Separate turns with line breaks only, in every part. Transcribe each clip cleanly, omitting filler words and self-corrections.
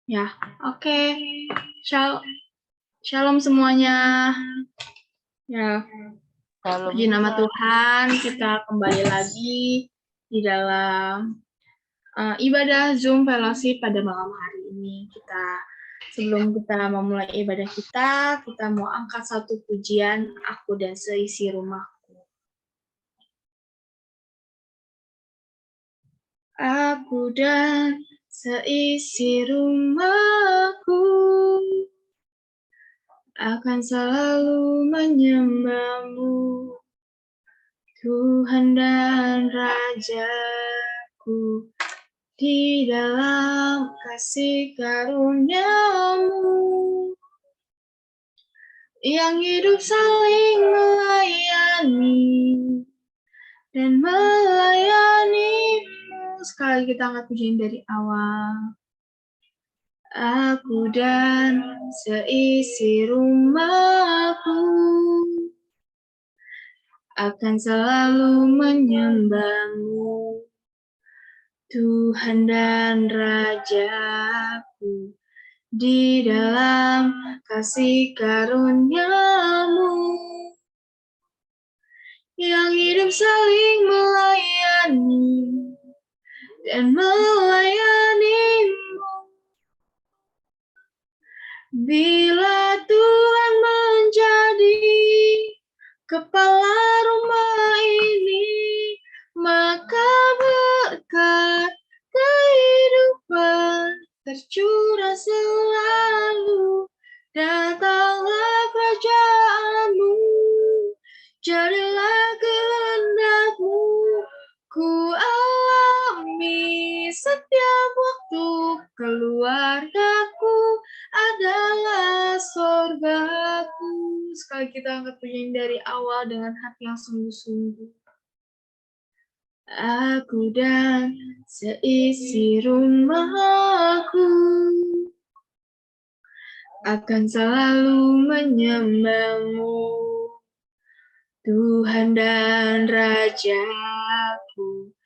Ya, oke. Shalom semuanya. Ya, puji nama Tuhan, kita kembali lagi di dalam ibadah Zoom Fellowship pada malam hari ini. Sebelum kita memulai ibadah kita mau angkat satu pujian, Aku dan Seisi Rumahku. Aku dan seisi rumahku akan selalu menyembah-Mu, Tuhan dan Rajaku, di dalam kasih karunia-Mu, yang hidup saling melayani dan melayani-Mu. Sekali kita angkat pujian dari awal. Aku dan seisi rumahku akan selalu menyembah-Mu, Tuhan dan Rajaku, di dalam kasih karunia-Mu, yang hidup saling melayani dan melayani-Mu. Bila Tuhan menjadi kepala rumah ini, maka berkat kehidupan tercurah selalu. Datanglah kerajaan-Mu, jadilah kehendak-Mu, ku alami setiap waktu. Keluargaku adalah sorgaku. Sekali kita angkat pujian dari awal dengan hati yang sungguh-sungguh. Aku dan seisi rumahku akan selalu menyembah-Mu, Tuhan dan Rajaku,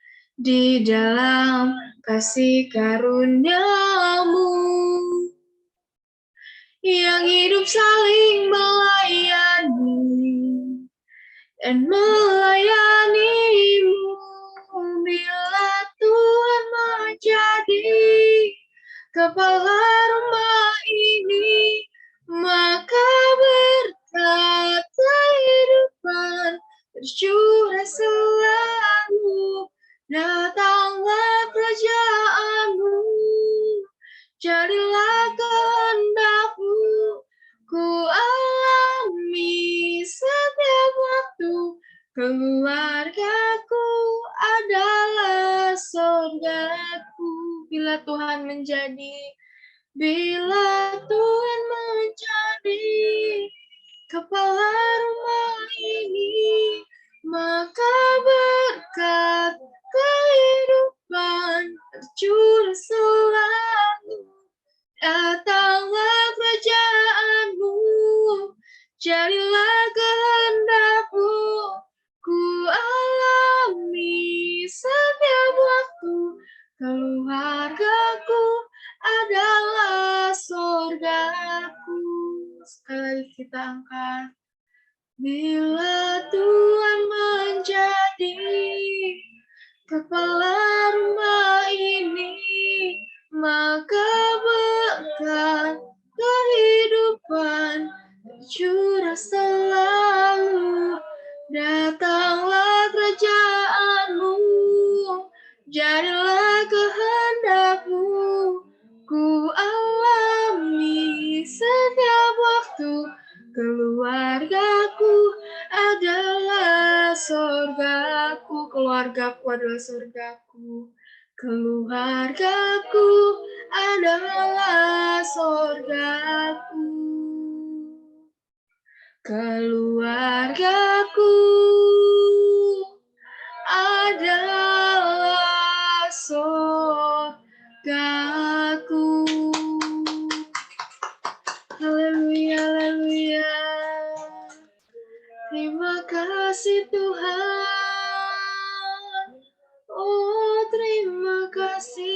di dalam kasih karunia-Mu, yang hidup saling melayani dan melayani-Mu. Bila Tuhan menjadi kepala rumah ini, maka berkat kehidupan tercurah selalu. Datanglah kerajaan-Mu, jadilah kehendak-Mu, ku alami setiap waktu. Keluargaku adalah sorgaku. Bila Tuhan menjadi kepala rumah ini, maka berkat kehidupan tercurah selalu. Datanglah kerajaan-Mu, jadilah kehendak-Mu, ku alami setiap waktu. Keluargaku adalah sorgaku. Sekali kita angkat. Bila Tuhan menjadi kepala rumah ini, maka berkat kehidupan tercurah selalu. Datanglah kerajaan-Mu, jadilah kehendak-Mu, ku alami setiap waktu. Keluargaku adalah sorgaku. Keluargaku adalah sorgaku. Keluargaku adalah sorgaku. Keluargaku adalah sorgaku. Haleluya, haleluya. Terima kasih Tuhan. Oh, terima kasih.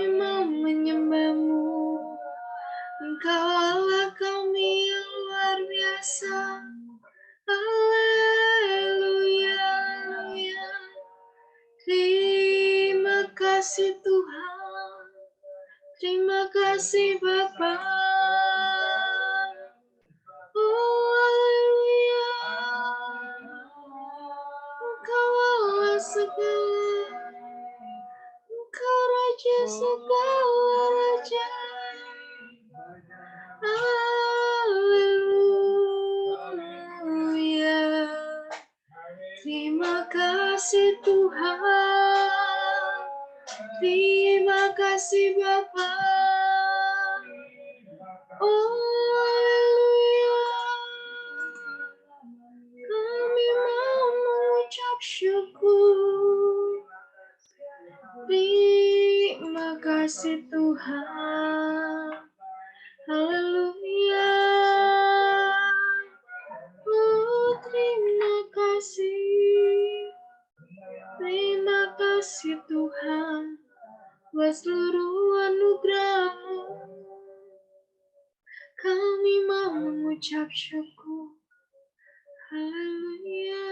kami mau menyembah-Mu. Engkau Allah kami yang luar biasa. Haleluya, haleluya. Terima kasih Tuhan. Terima kasih Bapa. Oh, haleluya. Engkau Allah segala. Engkau Raja segala Raja. Haleluya. Terima kasih Tuhan. Terima kasih Bapa. Oh, haleluya. Kami mau mengucap syukur. Terima kasih Tuhan. Haleluya. Oh, terima kasih. Terima kasih Tuhan buat seluruh anugerah-Mu. Kami mau mengucap syukur. Haleluya.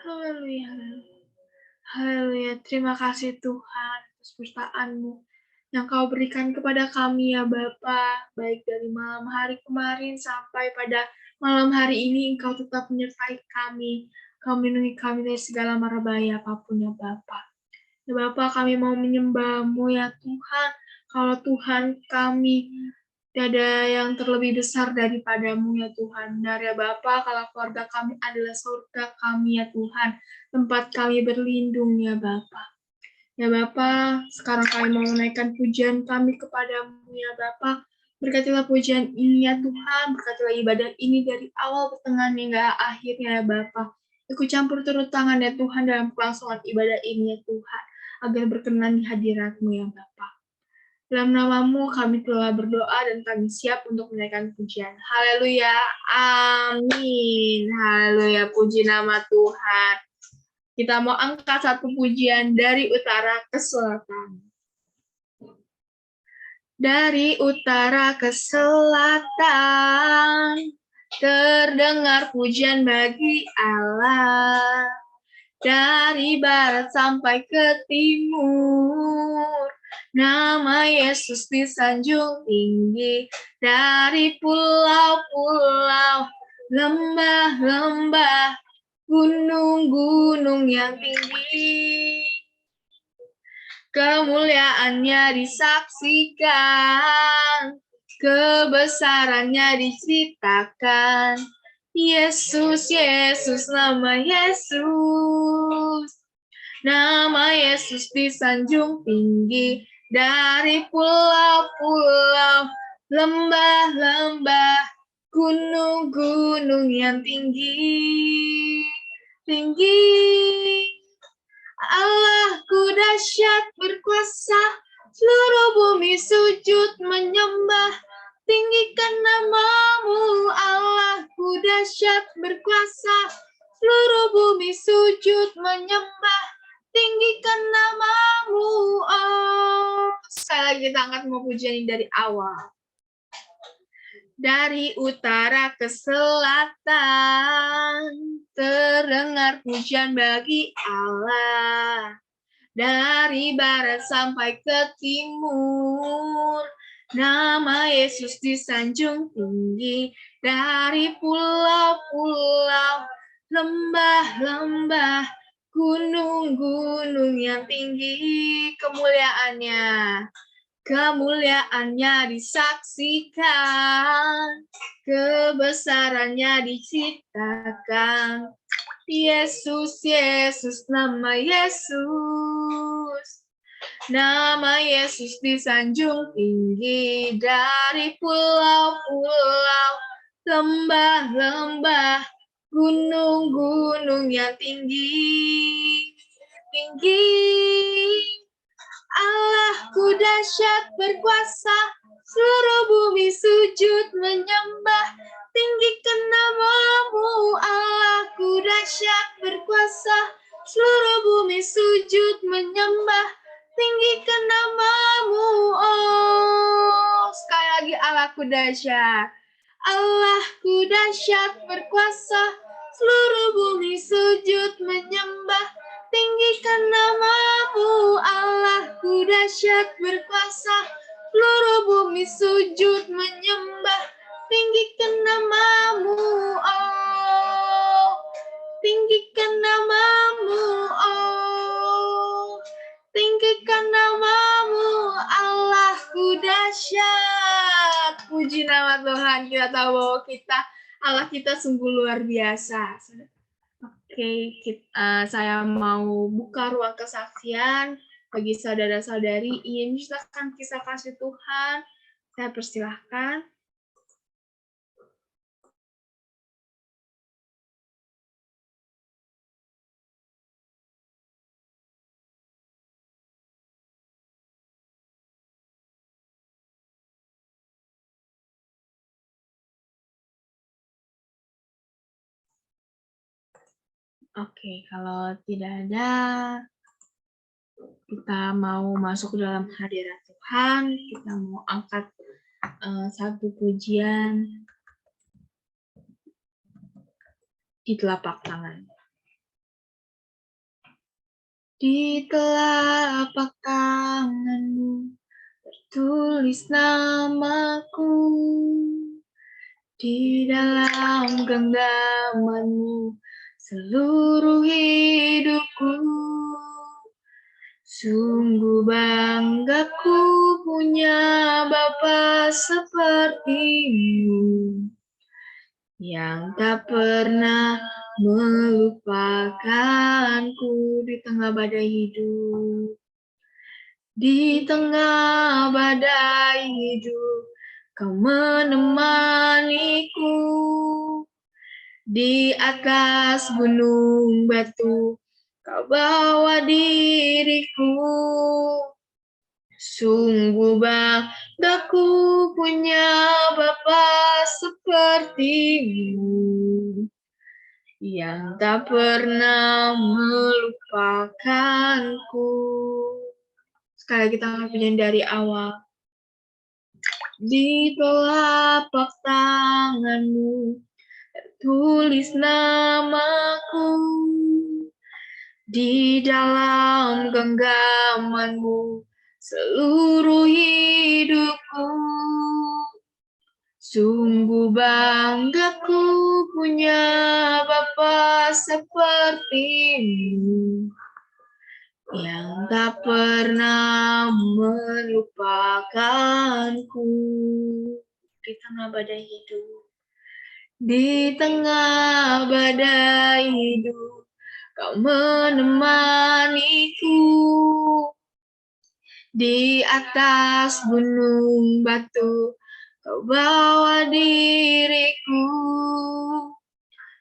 Haleluya. Haleluya. Terima kasih Tuhan atas berkat-Mu yang Kau berikan kepada kami ya Bapa, baik dari malam hari kemarin sampai pada malam hari ini Engkau tetap menyertai kami. Kau melindungi kami dari segala mara bahaya apapun ya Bapa. Ya Bapa, kami mau menyembah-Mu ya Tuhan. Kalau Tuhan kami tiada yang terlebih besar daripada-Mu ya Tuhan. Benar ya Bapa, kalau keluarga kami adalah surga kami ya Tuhan. Tempat kami berlindung ya Bapa. Ya Bapa, sekarang kami mau menaikkan pujian kami kepada-Mu ya Bapa. Berkatilah pujian ini ya Tuhan, berkatilah ibadah ini dari awal, pertengahan hingga akhirnya ya Bapa. Ikut campur turut tangan ya Tuhan dalam kelangsungan ibadah ini ya Tuhan, agar berkenan di hadirat-Mu ya Bapa. Dalam nama-Mu kami telah berdoa dan kami siap untuk menaikkan pujian. Haleluya, amin. Haleluya, puji nama Tuhan. Kita mau angkat satu pujian dari utara ke selatan. Dari utara ke selatan, terdengar pujian bagi Allah. Dari barat sampai ke timur, nama Yesus disanjung tinggi. Dari pulau-pulau, lembah-lembah, gunung-gunung yang tinggi, kemuliaannya disaksikan, kebesarannya diceritakan. Yesus, Yesus, nama Yesus. Nama Yesus disanjung tinggi. Dari pulau-pulau, lembah-lembah, gunung-gunung yang tinggi. Tinggi. Allahku dahsyat berkuasa, seluruh bumi sujud menyembah. Tinggikan nama-Mu, Allahku dahsyat berkuasa, seluruh bumi sujud menyembah. Tinggikan nama-Mu, oh. Sekali lagi kita angkat mau pujian ini dari awal. Dari utara ke selatan, terdengar pujian bagi Allah. Dari barat sampai ke timur, nama Yesus disanjung tinggi. Dari pulau-pulau, lembah-lembah, gunung-gunung yang tinggi, kemuliaannya disaksikan, kebesarannya diceritakan. Yesus, Yesus, nama Yesus. Nama Yesus disanjung tinggi. Dari pulau-pulau, lembah-lembah, gunung-gunung yang tinggi. Allahku dahsyat berkuasa, seluruh bumi sujud menyembah. Tinggikan nama-Mu, Allahku dahsyat berkuasa, seluruh bumi sujud menyembah. Allahku dahsyat. Allahku dahsyat berkuasa, seluruh bumi sujud menyembah. Tinggikan namamu, Allahku dahsyat berkuasa, seluruh bumi sujud menyembah. Tinggikan namamu, oh. Tinggikan namamu, oh. Tinggikan namamu, Allahku dahsyat. Puji nama Tuhan, kita tahu bahwa Allah kita sungguh luar biasa. Oke, saya mau buka ruang kesaksian bagi saudara-saudari ingin menceritakan kisah kasih Tuhan. Saya persilahkan. Oke, kalau tidak ada, kita mau masuk ke dalam hadirat Tuhan, kita mau angkat satu pujian di telapak tangan. Di telapak tanganmu tertulis namaku, di dalam genggamanmu seluruh hidupku. Sungguh banggaku punya Bapa sepertimu, yang tak pernah melupakanku di tengah badai hidup. Di tengah badai hidup, kau menemaniku. Di atas gunung batu, kau bawa diriku. Sungguh banggaku punya Bapa sepertimu, yang tak pernah melupakanku. Sekali kita punya dari awal. Di telapak tanganmu tertulis namaku, di dalam genggamanmu seluruh hidupku. Sungguh banggaku punya Bapa sepertimu, yang tak pernah melupakanku di tengah badai hidup. Di tengah badai hidup, kau menemaniku. Di atas gunung batu, kau bawa diriku.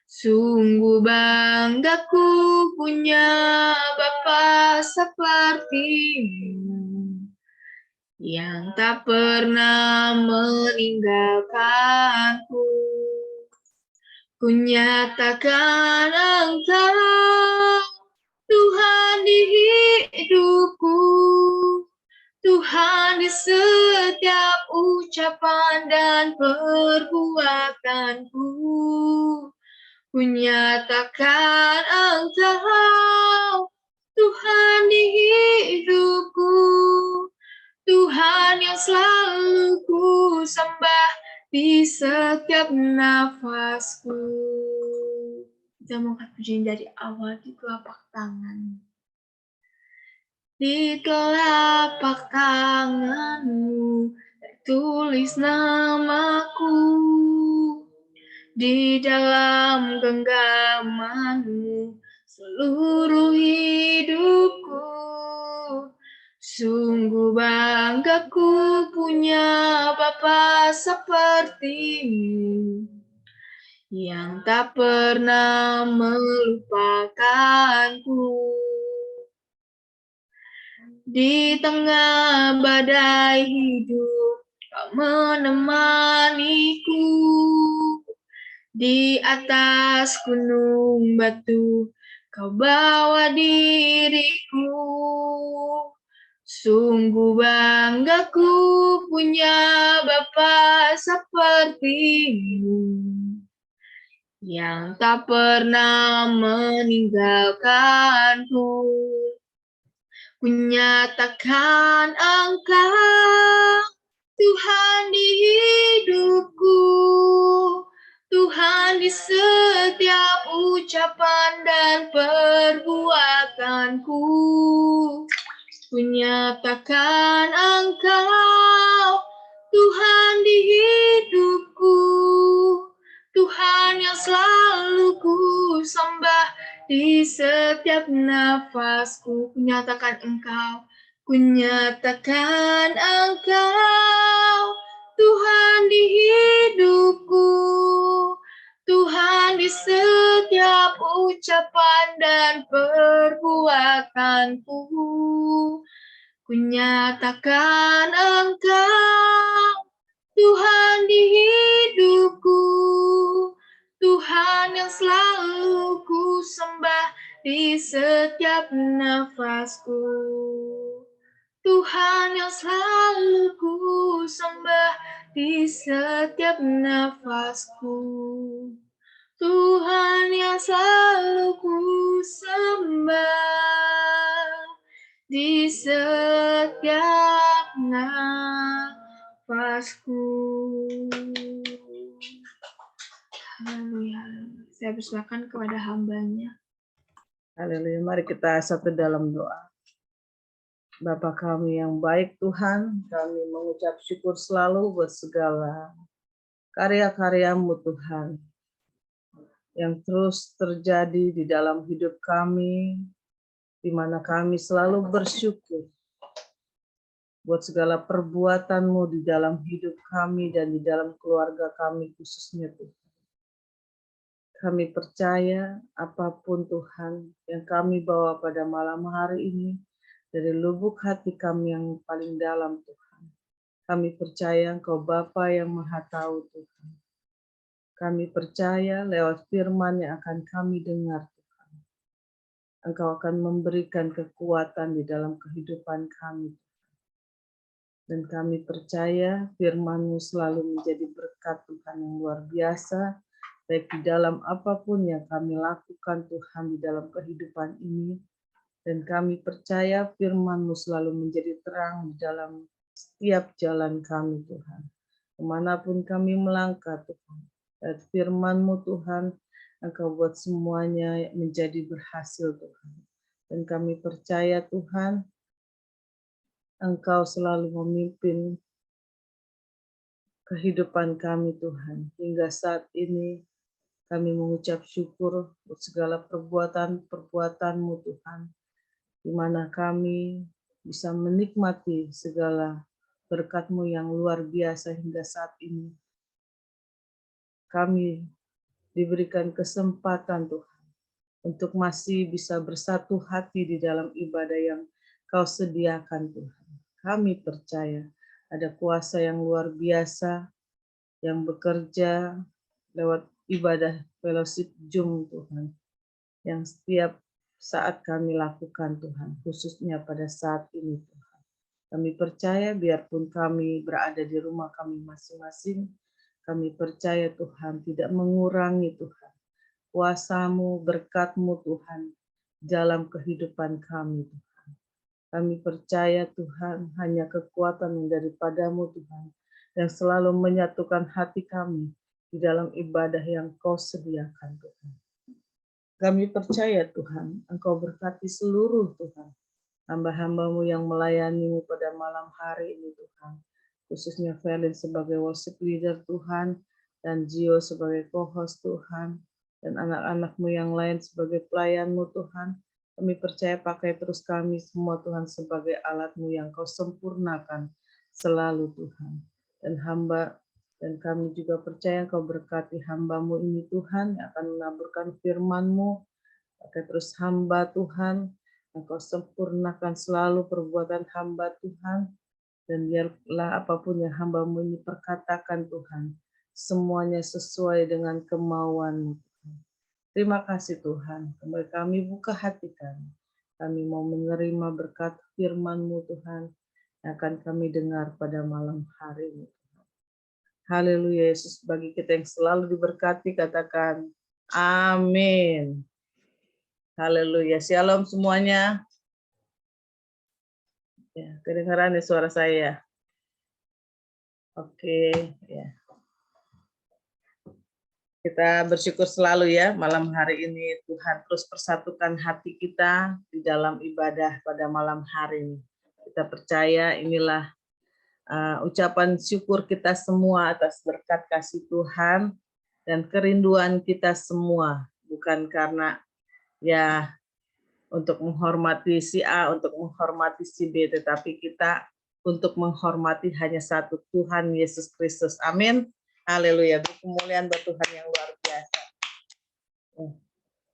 Sungguh banggaku punya Bapa sepertimu, yang tak pernah meninggalkanku. Ku nyatakan Engkau Tuhan di hidupku, Tuhan di setiap ucapan dan perbuatanku. Ku nyatakan Engkau Tuhan di hidupku, Tuhan yang selalu ku sembah di setiap nafasku. Kita mau angkat pujian dari awal di telapak tangan. Di telapak tanganmu tertulis namaku, di dalam genggamanmu seluruh hidupku. Sungguh banggaku punya Bapa sepertimu, yang tak pernah melupakanku. Di tengah badai hidup, kau menemaniku. Di atas gunung batu, kau bawa diriku. Sungguh banggaku punya Bapa sepertimu, yang tak pernah meninggalkanku. Kunyatakan Engkau Tuhan di hidupku, Tuhan di setiap ucapan dan perbuatanku. Kunyatakan Engkau Tuhan di hidupku, Tuhan yang selalu ku sembah di setiap nafasku. Kunyatakan Engkau, kunyatakan Engkau Tuhan di hidupku, Tuhan di setiap ucapan dan perbuatanku. Kunyatakan Engkau Tuhan di hidupku, Tuhan yang selalu ku sembah di setiap nafasku. Tuhan yang selalu ku sembah di setiap nafasku. Tuhan yang selalu ku sembah di setiap nafasku. Haleluya. Saya persilakan kepada hambanya.
Haleluya. Mari kita satu dalam doa. Bapa kami yang baik Tuhan, kami mengucap syukur selalu buat segala karya-karya-Mu Tuhan, yang terus terjadi di dalam hidup kami, di mana kami selalu bersyukur buat segala perbuatan-Mu di dalam hidup kami dan di dalam keluarga kami khususnya Tuhan. Kami percaya apapun Tuhan yang kami bawa pada malam hari ini, dari lubuk hati kami yang paling dalam Tuhan. Kami percaya Engkau Bapa yang Maha Tahu Tuhan. Kami percaya lewat firman yang akan kami dengar Tuhan. Engkau akan memberikan kekuatan di dalam kehidupan kami. Dan kami percaya firman-Mu selalu menjadi berkat Tuhan yang luar biasa, baik di dalam apapun yang kami lakukan Tuhan di dalam kehidupan ini. Dan kami percaya firman-Mu selalu menjadi terang di dalam setiap jalan kami Tuhan. Kemanapun kami melangkah Tuhan. Dan firman-Mu Tuhan, Engkau buat semuanya menjadi berhasil Tuhan. Dan kami percaya Tuhan, Engkau selalu memimpin kehidupan kami Tuhan. Hingga saat ini kami mengucap syukur untuk segala perbuatan-perbuatan-Mu Tuhan, di mana kami bisa menikmati segala berkat-Mu yang luar biasa hingga saat ini. Kami diberikan kesempatan Tuhan untuk masih bisa bersatu hati di dalam ibadah yang Kau sediakan Tuhan. Kami percaya ada kuasa yang luar biasa yang bekerja lewat ibadah fellowship Zoom Tuhan, yang setiap saat kami lakukan Tuhan, khususnya pada saat ini Tuhan. Kami percaya biarpun kami berada di rumah kami masing-masing, kami percaya Tuhan tidak mengurangi Tuhan kuasa-Mu, berkat-Mu Tuhan dalam kehidupan kami Tuhan. Kami percaya Tuhan hanya kekuatan yang daripada-Mu Tuhan, yang selalu menyatukan hati kami di dalam ibadah yang Kau sediakan Tuhan. Kami percaya Tuhan, Engkau berkati seluruh Tuhan, hamba-hamba-Mu yang melayani-Mu pada malam hari ini Tuhan. Khususnya Felin sebagai worship leader Tuhan, dan Gio sebagai co-host Tuhan, dan anak-anak-Mu yang lain sebagai pelayan-Mu Tuhan. Kami percaya pakai terus kami semua Tuhan sebagai alat-Mu yang Kau sempurnakan selalu Tuhan. Dan kami juga percaya Kau berkati hamba-Mu ini Tuhan, yang akan menaburkan firman-Mu, pakai terus hamba Tuhan, Engkau sempurnakan selalu perbuatan hamba Tuhan, dan biarlah apapun yang hamba-Mu ini perkatakan Tuhan, semuanya sesuai dengan kemauan-Mu Tuhan. Terima kasih Tuhan, kembali kami buka hati kami, Kami mau menerima berkat firman-Mu Tuhan yang akan kami dengar pada malam hari ini. Haleluya Yesus, bagi kita yang selalu diberkati, katakan amin. Haleluya. Shalom semuanya. Ya, kedengaran ya suara saya. Oke, ya. Kita bersyukur selalu ya malam hari ini Tuhan terus persatukan hati kita di dalam ibadah pada malam hari ini. Kita percaya inilah ucapan syukur kita semua atas berkat kasih Tuhan dan kerinduan kita semua, bukan karena ya untuk menghormati si A, untuk menghormati si B, tetapi kita untuk menghormati hanya satu Tuhan Yesus Kristus. Amin. Haleluya. Kemuliaan buat Tuhan yang luar biasa.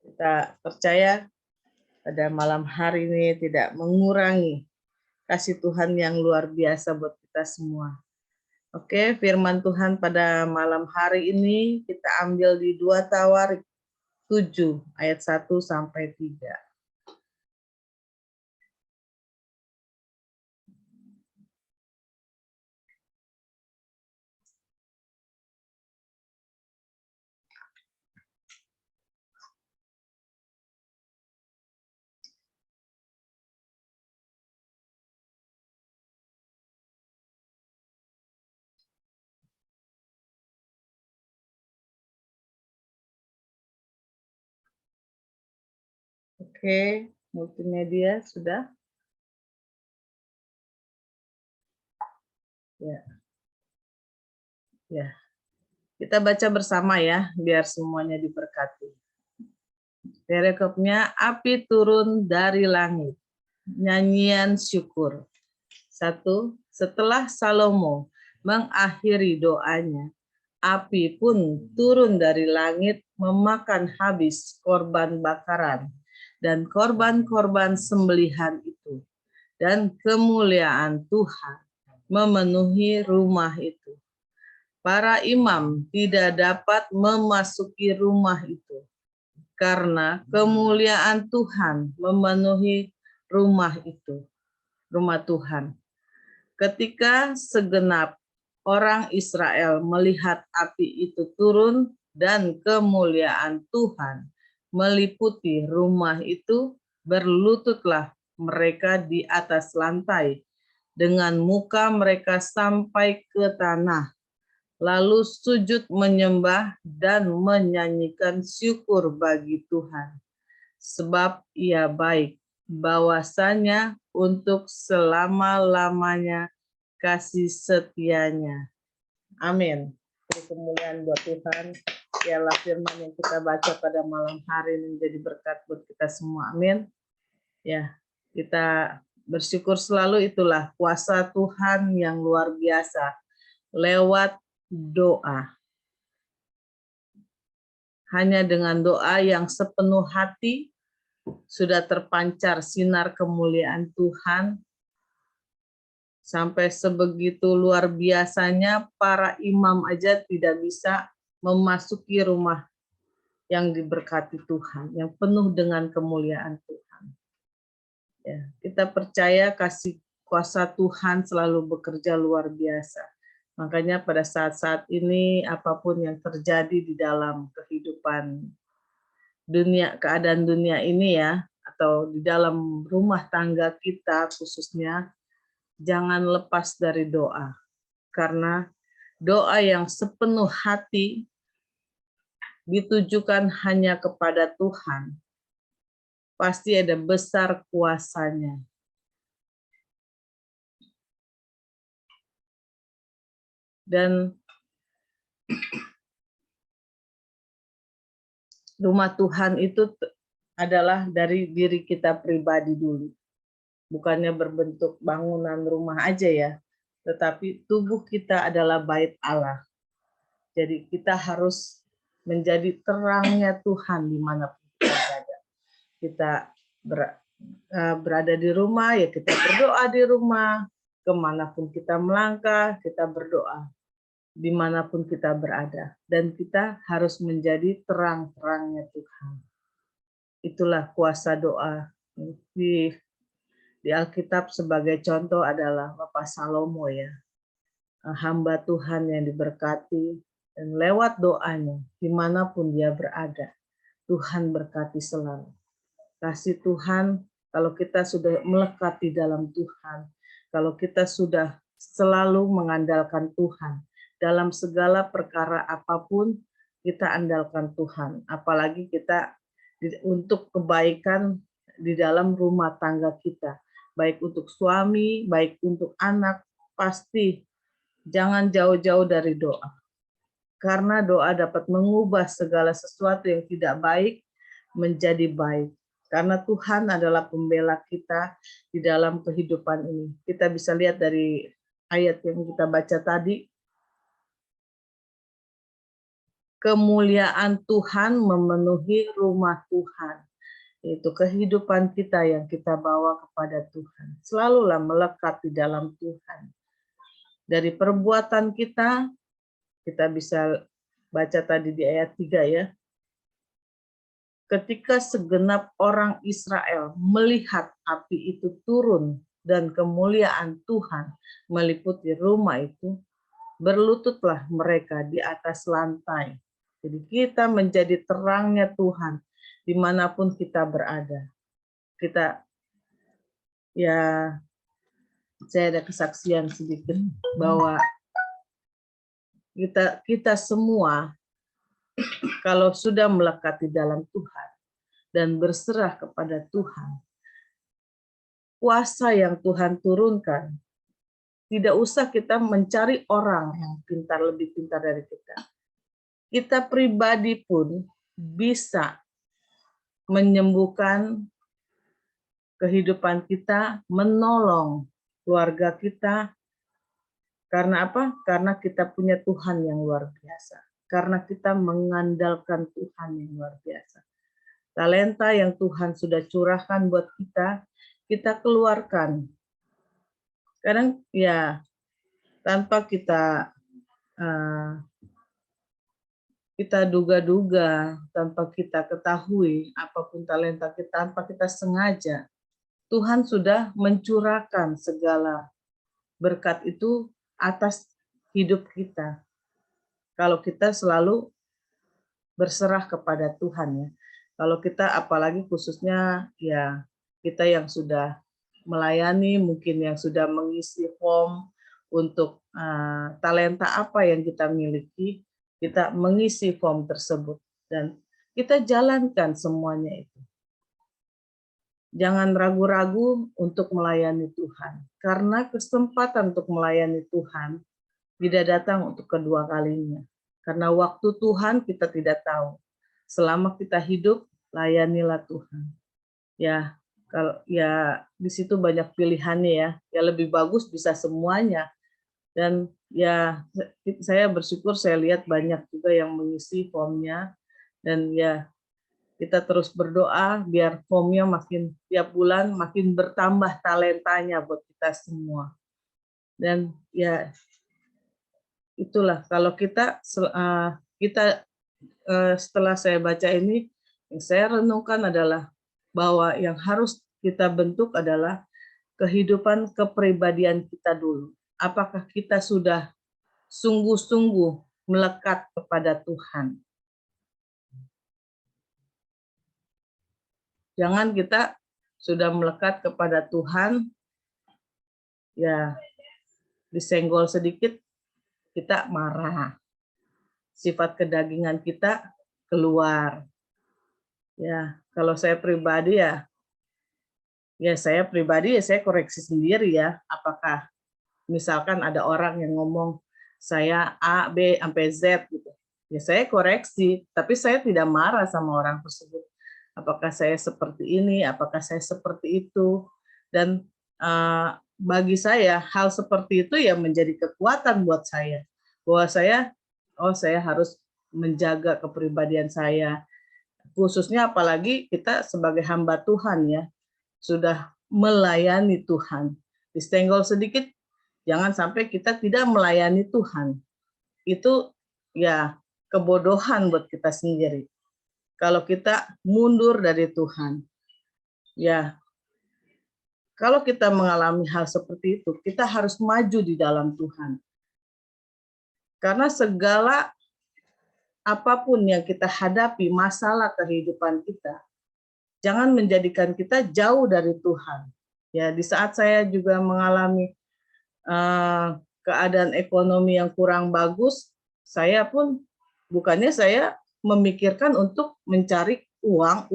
Kita percaya pada malam hari ini tidak mengurangi kasih Tuhan yang luar biasa buat kita semua. Oke, firman Tuhan pada malam hari ini kita ambil di 2 Tawarik 7 ayat 1 sampai 3. Oke, multimedia sudah? Ya. Ya. Kita baca bersama ya, biar semuanya diberkati. Perikopnya, api turun dari langit. Nyanyian syukur. 1. Setelah Salomo mengakhiri doanya, api pun turun dari langit memakan habis korban bakaran dan korban-korban sembelihan itu. Dan kemuliaan Tuhan memenuhi rumah itu. Para imam tidak dapat memasuki rumah itu, karena kemuliaan Tuhan memenuhi rumah itu, rumah Tuhan. Ketika segenap orang Israel melihat api itu turun dan kemuliaan Tuhan meliputi rumah itu, berlututlah mereka di atas lantai dengan muka mereka sampai ke tanah, lalu sujud menyembah dan menyanyikan syukur bagi Tuhan. Sebab ia baik, bahwasanya untuk selama-lamanya kasih setianya. Amin. Kemuliaan buat Tuhan. Ialah firman yang kita baca pada malam hari ini menjadi berkat buat kita semua. Amin. Ya, kita bersyukur selalu, itulah kuasa Tuhan yang luar biasa lewat doa. Hanya dengan doa yang sepenuh hati sudah terpancar sinar kemuliaan Tuhan. Sampai sebegitu luar biasanya para imam aja tidak bisa memasuki rumah yang diberkati Tuhan, yang penuh dengan kemuliaan Tuhan. Ya, kita percaya kasih kuasa Tuhan selalu bekerja luar biasa. Makanya pada saat-saat ini apapun yang terjadi di dalam kehidupan dunia, keadaan dunia ini ya, atau di dalam rumah tangga kita khususnya, jangan lepas dari doa. Karena doa yang sepenuh hati ditujukan hanya kepada Tuhan, pasti ada besar kuasanya. Dan rumah Tuhan itu adalah dari diri kita pribadi dulu. Bukannya berbentuk bangunan rumah aja ya, tetapi tubuh kita adalah bait Allah. Jadi kita harus menjadi terangnya Tuhan dimanapun kita berada. Kita berada di rumah, ya kita berdoa di rumah. Kemanapun kita melangkah, kita berdoa. Dimanapun kita berada. Dan kita harus menjadi terang-terangnya Tuhan. Itulah kuasa doa Di, di Alkitab sebagai contoh adalah Bapak Salomo ya, hamba Tuhan yang diberkati, dan lewat doanya dimanapun dia berada, Tuhan berkati selalu. Kasih Tuhan, kalau kita sudah melekat di dalam Tuhan, kalau kita sudah selalu mengandalkan Tuhan, dalam segala perkara apapun, kita andalkan Tuhan. Apalagi kita untuk kebaikan di dalam rumah tangga kita, baik untuk suami, baik untuk anak, pasti jangan jauh-jauh dari doa. Karena doa dapat mengubah segala sesuatu yang tidak baik menjadi baik. Karena Tuhan adalah pembela kita di dalam kehidupan ini. Kita bisa lihat dari ayat yang kita baca tadi. Kemuliaan Tuhan memenuhi rumah Tuhan. Itu kehidupan kita yang kita bawa kepada Tuhan. Selalulah melekat di dalam Tuhan. Dari perbuatan kita bisa baca tadi di ayat 3 ya. Ketika segenap orang Israel melihat api itu turun dan kemuliaan Tuhan meliputi rumah itu, berlututlah mereka di atas lantai. Jadi kita menjadi terangnya Tuhan dimanapun kita berada. Kita, ya, saya ada kesaksian sedikit bahwa kita semua kalau sudah melekat di dalam Tuhan dan berserah kepada Tuhan, kuasa yang Tuhan turunkan, tidak usah kita mencari orang yang lebih pintar dari kita. Kita pribadi pun bisa menyembuhkan kehidupan kita, menolong keluarga kita. Karena apa? Karena kita punya Tuhan yang luar biasa. Karena kita mengandalkan Tuhan yang luar biasa. Talenta yang Tuhan sudah curahkan buat kita keluarkan. Kadang ya tanpa kita duga-duga, tanpa kita ketahui apapun talenta kita, tanpa kita sengaja, Tuhan sudah mencurahkan segala berkat itu atas hidup kita. Kalau kita selalu berserah kepada Tuhan ya. Kalau kita apalagi khususnya ya kita yang sudah melayani, mungkin yang sudah mengisi form untuk talenta apa yang kita miliki, kita mengisi form tersebut dan kita jalankan semuanya itu. Jangan ragu-ragu untuk melayani Tuhan, karena kesempatan untuk melayani Tuhan tidak datang untuk kedua kalinya. Karena waktu Tuhan kita tidak tahu. Selama kita hidup, layanilah Tuhan. Ya, kalau ya di situ banyak pilihannya ya. Ya lebih bagus bisa semuanya. Dan ya saya bersyukur saya lihat banyak juga yang mengisi formnya dan ya kita terus berdoa biar formnya makin tiap bulan makin bertambah talentanya buat kita semua. Dan ya itulah kalau kita setelah saya baca ini yang saya renungkan adalah bahwa yang harus kita bentuk adalah kehidupan kepribadian kita dulu. Apakah kita sudah sungguh-sungguh melekat kepada Tuhan? Jangan kita sudah melekat kepada Tuhan, ya disenggol sedikit kita marah. Sifat kedagingan kita keluar. Ya, kalau saya pribadi ya saya koreksi sendiri ya. Apakah misalkan ada orang yang ngomong saya A, B, sampai Z gitu. Ya saya koreksi, tapi saya tidak marah sama orang tersebut. Apakah saya seperti ini, apakah saya seperti itu. Dan bagi saya hal seperti itu ya menjadi kekuatan buat saya. Bahwa saya harus menjaga kepribadian saya. Khususnya apalagi kita sebagai hamba Tuhan ya, sudah melayani Tuhan. Disenggol sedikit, jangan sampai kita tidak melayani Tuhan. Itu ya kebodohan buat kita sendiri. Kalau kita mundur dari Tuhan, ya kalau kita mengalami hal seperti itu, kita harus maju di dalam Tuhan. Karena segala apapun yang kita hadapi, masalah kehidupan kita, jangan menjadikan kita jauh dari Tuhan. Ya, di saat saya juga mengalami keadaan ekonomi yang kurang bagus, saya pun bukannya saya memikirkan untuk mencari uang,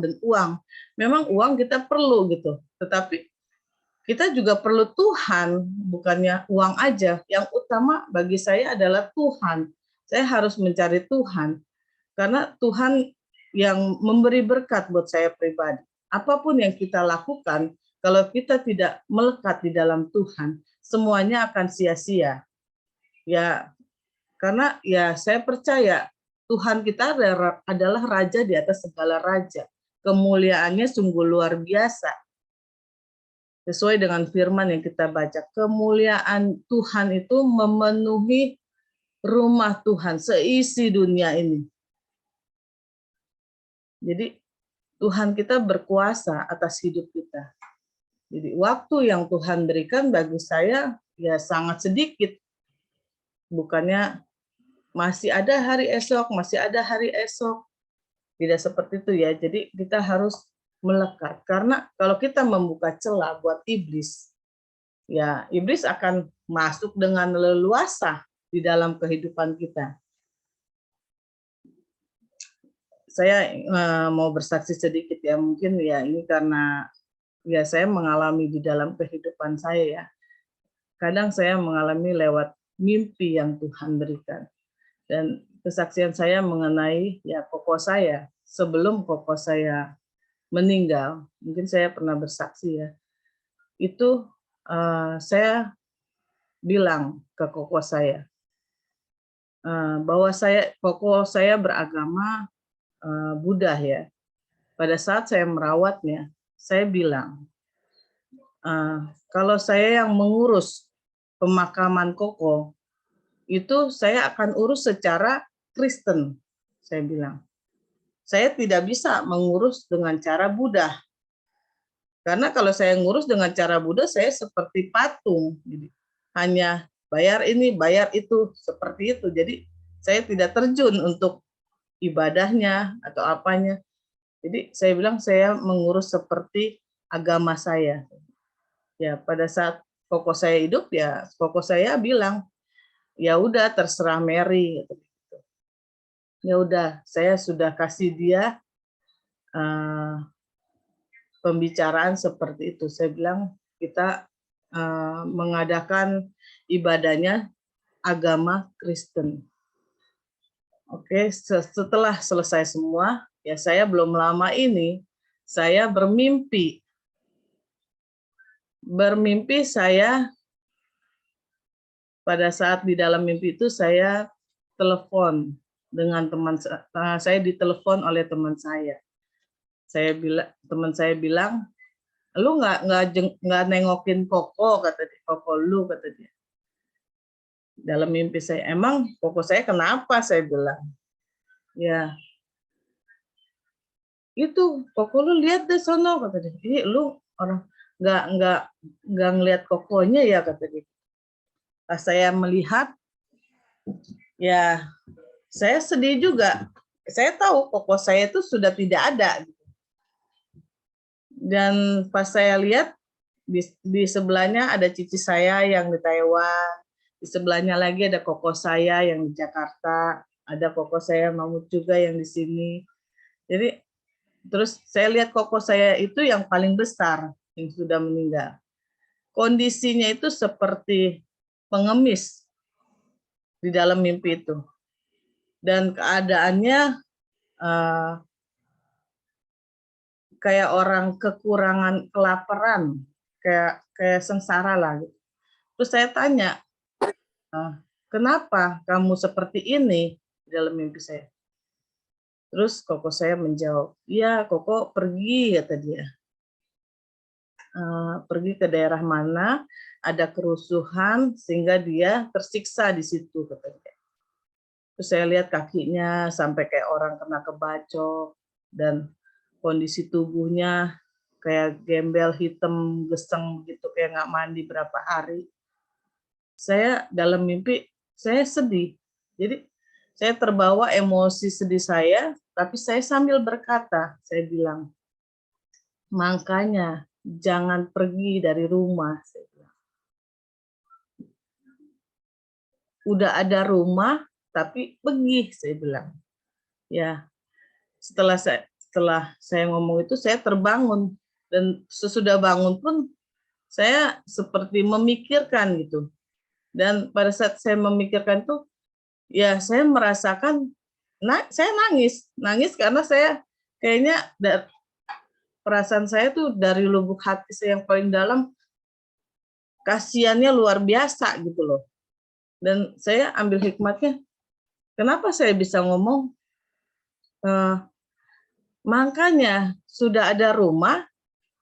dan uang. Memang uang kita perlu gitu, tetapi kita juga perlu Tuhan, bukannya uang aja. Yang utama bagi saya adalah Tuhan. Saya harus mencari Tuhan, karena Tuhan yang memberi berkat buat saya pribadi. Apapun yang kita lakukan, kalau kita tidak melekat di dalam Tuhan, semuanya akan sia-sia. Ya, karena ya saya percaya Tuhan kita adalah raja di atas segala raja. Kemuliaannya sungguh luar biasa. Sesuai dengan firman yang kita baca, kemuliaan Tuhan itu memenuhi rumah Tuhan, seisi dunia ini. Jadi Tuhan kita berkuasa atas hidup kita. Jadi waktu yang Tuhan berikan bagi saya ya sangat sedikit. Bukannya masih ada hari esok, masih ada hari esok. Tidak seperti itu ya. Jadi kita harus melekat. Karena kalau kita membuka celah buat iblis, ya iblis akan masuk dengan leluasa di dalam kehidupan kita. Saya mau bersaksi sedikit ya, mungkin ya ini karena ya saya mengalami di dalam kehidupan saya ya. Kadang saya mengalami lewat mimpi yang Tuhan berikan. Dan kesaksian saya mengenai ya koko saya, sebelum koko saya meninggal, mungkin saya pernah bersaksi ya, itu saya bilang ke koko saya, bahwa koko saya beragama Buddha ya. Pada saat saya merawatnya, saya bilang, kalau saya yang mengurus pemakaman koko, itu saya akan urus secara Kristen, saya bilang. Saya tidak bisa mengurus dengan cara Buddha. Karena kalau saya ngurus dengan cara Buddha, saya seperti patung. Hanya bayar ini, bayar itu, seperti itu. Jadi saya tidak terjun untuk ibadahnya atau apanya. Jadi saya bilang saya mengurus seperti agama saya. Ya pada saat koko saya hidup ya koko saya bilang ya udah terserah Mary. Ya udah saya sudah kasih dia pembicaraan seperti itu. Saya bilang kita mengadakan ibadahnya agama Kristen. Oke, setelah selesai semua, ya saya belum lama ini, saya bermimpi. Bermimpi saya, pada saat di dalam mimpi itu saya telepon dengan teman saya, ditelepon oleh teman saya. Teman saya bilang, lu nggak nengokin Koko, kata dia, Koko lu, kata dia. Dalam mimpi saya, emang Koko saya kenapa, saya bilang. Ya, itu Koko lu lihat deh sono, kata dia. Ini lu orang nggak ngelihat Kokonya ya, kata dia. Pas saya melihat, ya saya sedih juga. Saya tahu Koko saya itu sudah tidak ada. Dan pas saya lihat di sebelahnya ada cici saya yang di Taiwan, di sebelahnya lagi ada koko saya yang di Jakarta, ada koko saya Mamut juga yang di sini. Jadi terus saya lihat koko saya itu yang paling besar yang sudah meninggal. Kondisinya itu seperti pengemis di dalam mimpi itu. Dan keadaannya kayak orang kekurangan kelaparan, kayak sengsara lah. Terus saya tanya, kenapa kamu seperti ini dalam mimpi saya? Terus koko saya menjawab, iya Koko pergi, kata dia. Pergi ke daerah mana, ada kerusuhan sehingga dia tersiksa di situ, kata dia. Terus saya lihat kakinya sampai kayak orang kena kebacok dan kondisi tubuhnya kayak gembel hitam geseng gitu, kayak nggak mandi berapa hari. Saya dalam mimpi saya sedih. Jadi saya terbawa emosi sedih saya, tapi saya sambil berkata, saya bilang, makanya jangan pergi dari rumah. Saya bilang. Udah ada rumah, tapi pergi, saya bilang. Ya, setelah saya ngomong itu, saya terbangun, dan sesudah bangun pun saya seperti memikirkan gitu. Dan pada saat saya memikirkan itu, ya saya merasakan, saya nangis karena saya kayaknya perasaan saya tuh dari lubuk hati saya yang paling dalam, kasihannya luar biasa gitu loh. Dan saya ambil hikmatnya, kenapa saya bisa ngomong, makanya sudah ada rumah,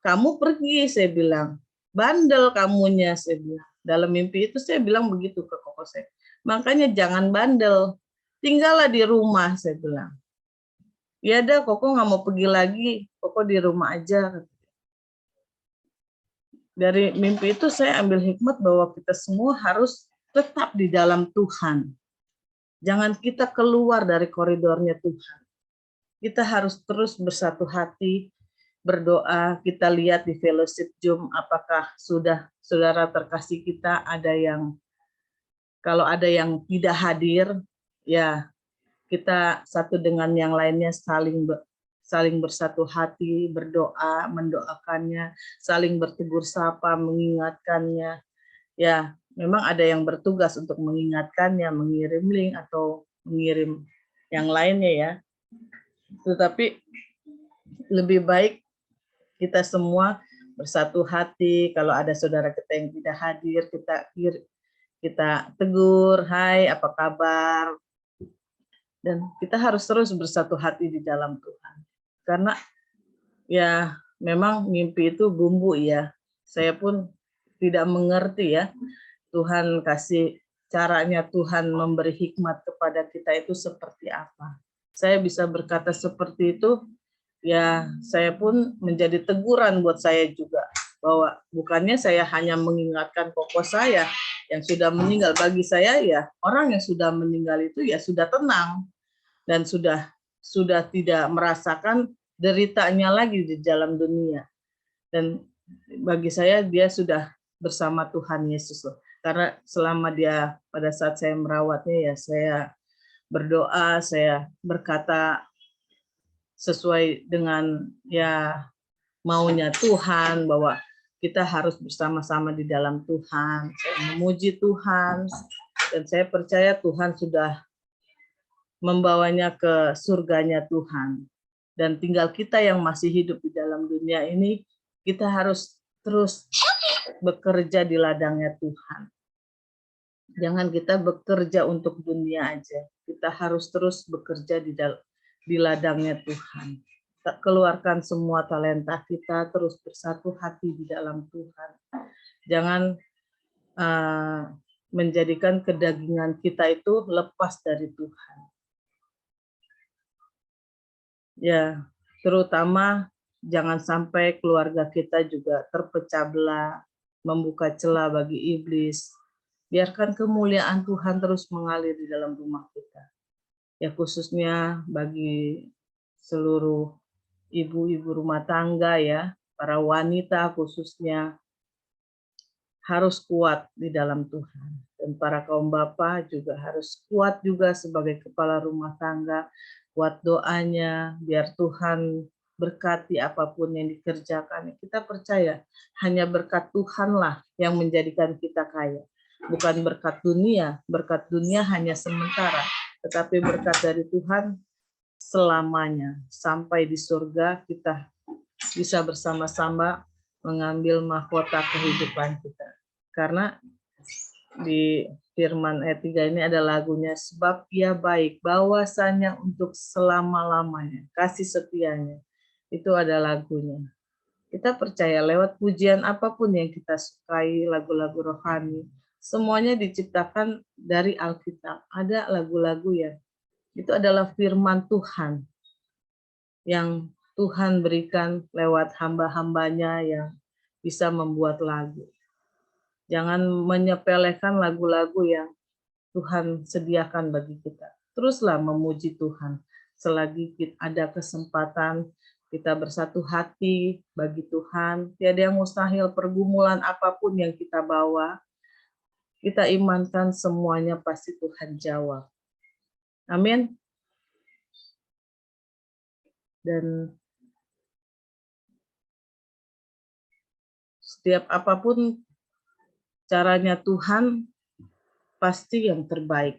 kamu pergi, saya bilang. Bandel kamunya, saya bilang. Dalam mimpi itu saya bilang begitu ke koko saya. Makanya jangan bandel, tinggallah di rumah, saya bilang. Ya dah, koko nggak mau pergi lagi, koko di rumah aja. Dari mimpi itu saya ambil hikmat bahwa kita semua harus tetap di dalam Tuhan. Jangan kita keluar dari koridornya Tuhan. Kita harus terus bersatu hati, berdoa. Kita lihat di fellowship Zoom, apakah sudah saudara terkasih kita ada yang, kalau ada yang tidak hadir, ya kita satu dengan yang lainnya saling bersatu hati, berdoa, mendoakannya, saling bertegur sapa, mengingatkannya. Ya, memang ada yang bertugas untuk mengingatkannya, mengirim link atau mengirim yang lainnya ya. Tetapi lebih baik kita semua bersatu hati. Kalau ada saudara kita yang tidak hadir, kita tegur, hai apa kabar? Dan kita harus terus bersatu hati di dalam Tuhan. Karena ya memang mimpi itu bumbu ya. Saya pun tidak mengerti ya. Tuhan kasih caranya, Tuhan memberi hikmat kepada kita itu seperti apa. Saya bisa berkata seperti itu, ya saya pun menjadi teguran buat saya juga. Bahwa bukannya saya hanya mengingatkan koko saya yang sudah meninggal. Bagi saya ya orang yang sudah meninggal itu ya sudah tenang. Dan sudah tidak merasakan deritanya lagi di dalam dunia. Dan bagi saya dia sudah bersama Tuhan Yesus. Karena selama dia, pada saat saya merawatnya ya saya berdoa, saya berkata sesuai dengan ya maunya Tuhan, bahwa kita harus bersama-sama di dalam Tuhan. Saya memuji Tuhan, dan saya percaya Tuhan sudah membawanya ke surganya Tuhan. Dan tinggal kita yang masih hidup di dalam dunia ini, kita harus terus bekerja di ladangnya Tuhan. Jangan kita bekerja untuk dunia aja. Kita harus terus bekerja di ladangnya Tuhan. Keluarkan semua talenta kita, terus bersatu hati di dalam Tuhan. Jangan menjadikan kedagingan kita itu lepas dari Tuhan. Ya, terutama jangan sampai keluarga kita juga terpecah belah, membuka celah bagi iblis. Biarkan kemuliaan Tuhan terus mengalir di dalam rumah kita. Ya khususnya bagi seluruh ibu-ibu rumah tangga ya, para wanita khususnya harus kuat di dalam Tuhan. Dan para kaum bapa juga harus kuat juga sebagai kepala rumah tangga, kuat doanya, biar Tuhan berkati apapun yang dikerjakan. Kita percaya hanya berkat Tuhanlah yang menjadikan kita kaya. Bukan berkat dunia hanya sementara, tetapi berkat dari Tuhan selamanya. Sampai di surga kita bisa bersama-sama mengambil mahkota kehidupan kita. Karena di firman ayat 3 ini ada lagunya, sebab ia baik, bahwasanya untuk selama-lamanya, kasih setianya. Itu ada lagunya. Kita percaya lewat pujian apapun yang kita sukai, lagu-lagu rohani, semuanya diciptakan dari Alkitab. Ada lagu-lagu ya, itu adalah firman Tuhan yang Tuhan berikan lewat hamba-hambanya yang bisa membuat lagu. Jangan menyepelekan lagu-lagu yang Tuhan sediakan bagi kita. Teruslah memuji Tuhan selagi ada kesempatan kita bersatu hati bagi Tuhan. Tiada yang mustahil, pergumulan apapun yang kita bawa, kita imankan semuanya pasti Tuhan jawab. Amin. Dan setiap apapun caranya Tuhan, pasti yang terbaik.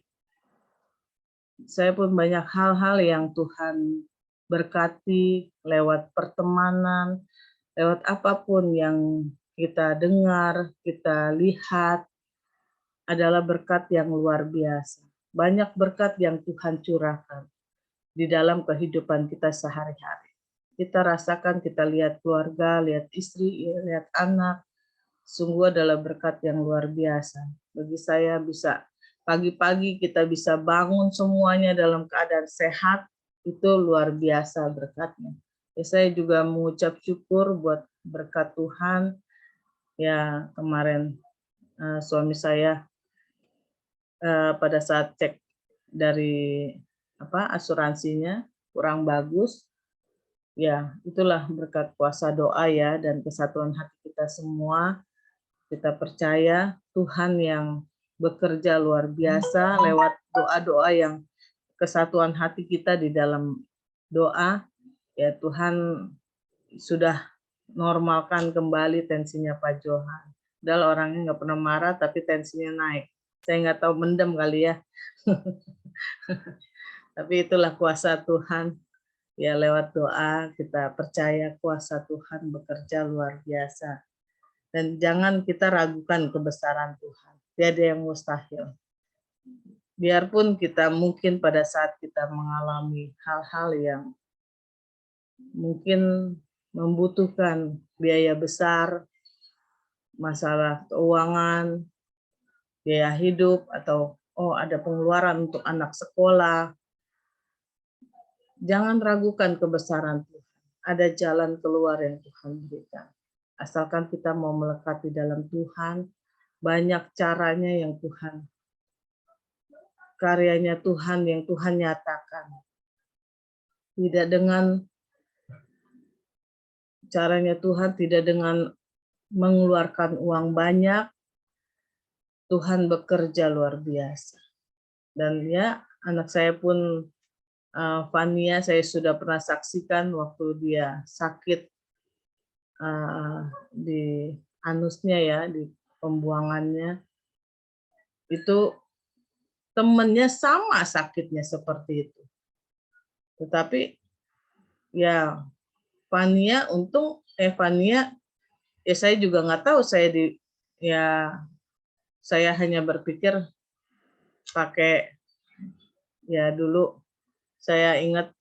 Saya pun banyak hal-hal yang Tuhan berkati lewat pertemanan, lewat apapun yang kita dengar, kita lihat, adalah berkat yang luar biasa. Banyak berkat yang Tuhan curahkan di dalam kehidupan kita sehari-hari. Kita rasakan, kita lihat keluarga, lihat istri, lihat anak, sungguh adalah berkat yang luar biasa. Bagi saya bisa pagi-pagi kita bisa bangun semuanya dalam keadaan sehat, itu luar biasa berkatnya. Ya, saya juga mengucap syukur buat berkat Tuhan. Ya, kemarin suami saya pada saat cek dari asuransinya kurang bagus. Ya, itulah berkat kuasa doa ya dan kesatuan hati kita semua. Kita percaya Tuhan yang bekerja luar biasa lewat doa-doa yang kesatuan hati kita di dalam doa. Ya, Tuhan sudah normalkan kembali tensinya Pak Johan. Padahal orangnya nggak pernah marah tapi tensinya naik. Saya nggak tahu mendem kali ya. Tapi itulah kuasa Tuhan. Ya, lewat doa kita percaya kuasa Tuhan bekerja luar biasa. Dan jangan kita ragukan kebesaran Tuhan. Tiada yang mustahil. Biarpun kita mungkin pada saat kita mengalami hal-hal yang mungkin membutuhkan biaya besar, masalah keuangan, biaya hidup, atau ada pengeluaran untuk anak sekolah, jangan ragukan kebesaran Tuhan. Ada jalan keluar yang Tuhan berikan. Asalkan kita mau melekat di dalam Tuhan, banyak caranya yang Tuhan, karyanya Tuhan yang Tuhan nyatakan. Tidak dengan caranya Tuhan, tidak dengan mengeluarkan uang banyak, Tuhan bekerja luar biasa. Dan ya, anak saya pun Fania, saya sudah pernah saksikan waktu dia sakit di anusnya ya, di pembuangannya, itu temennya sama sakitnya seperti itu. Tetapi ya Fania untung Fania ya saya juga nggak tahu, saya hanya berpikir pakai ya dulu saya ingat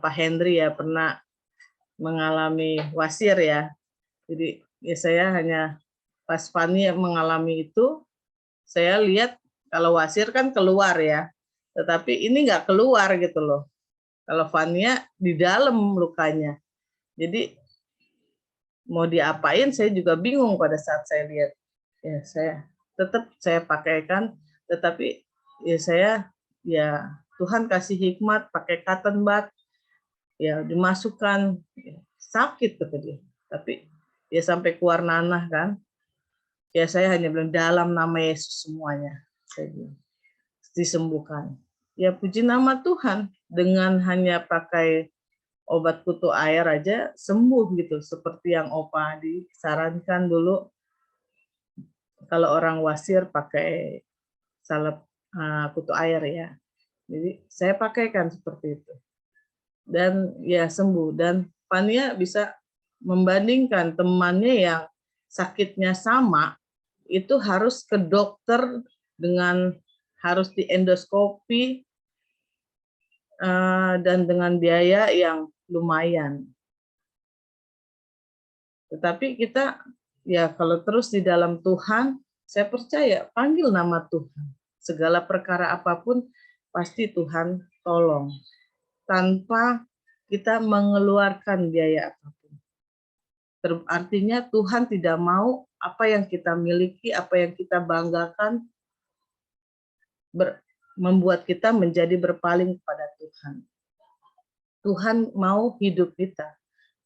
Pak Hendri ya pernah mengalami wasir ya. Jadi ya saya hanya pas Fania mengalami itu, saya lihat kalau wasir kan keluar ya, tetapi ini nggak keluar gitu loh. Kalau Fania di dalam lukanya. Jadi mau diapain saya juga bingung pada saat saya lihat. Ya saya tetap saya pakaikan, tetapi ya Tuhan kasih hikmat pakai cotton bud, ya dimasukkan, sakit kata dia. Tapi ya sampai keluar nanah kan. Ya saya hanya bilang dalam nama Yesus semuanya. Saya bilang, disembuhkan. Ya puji nama Tuhan, dengan hanya pakai obat kutu air aja sembuh gitu, seperti yang Opa disarankan dulu kalau orang wasir pakai salep kutu air ya. Jadi saya pakaikan seperti itu. Dan ya sembuh. Dan Fania bisa membandingkan temannya yang sakitnya sama, itu harus ke dokter dengan harus di endoskopi dan dengan biaya yang lumayan. Tetapi kita ya kalau terus di dalam Tuhan, saya percaya panggil nama Tuhan. Segala perkara apapun pasti Tuhan tolong. Tanpa kita mengeluarkan biaya apapun. Artinya Tuhan tidak mau apa yang kita miliki, apa yang kita banggakan, membuat kita menjadi berpaling kepada Tuhan. Tuhan mau hidup kita.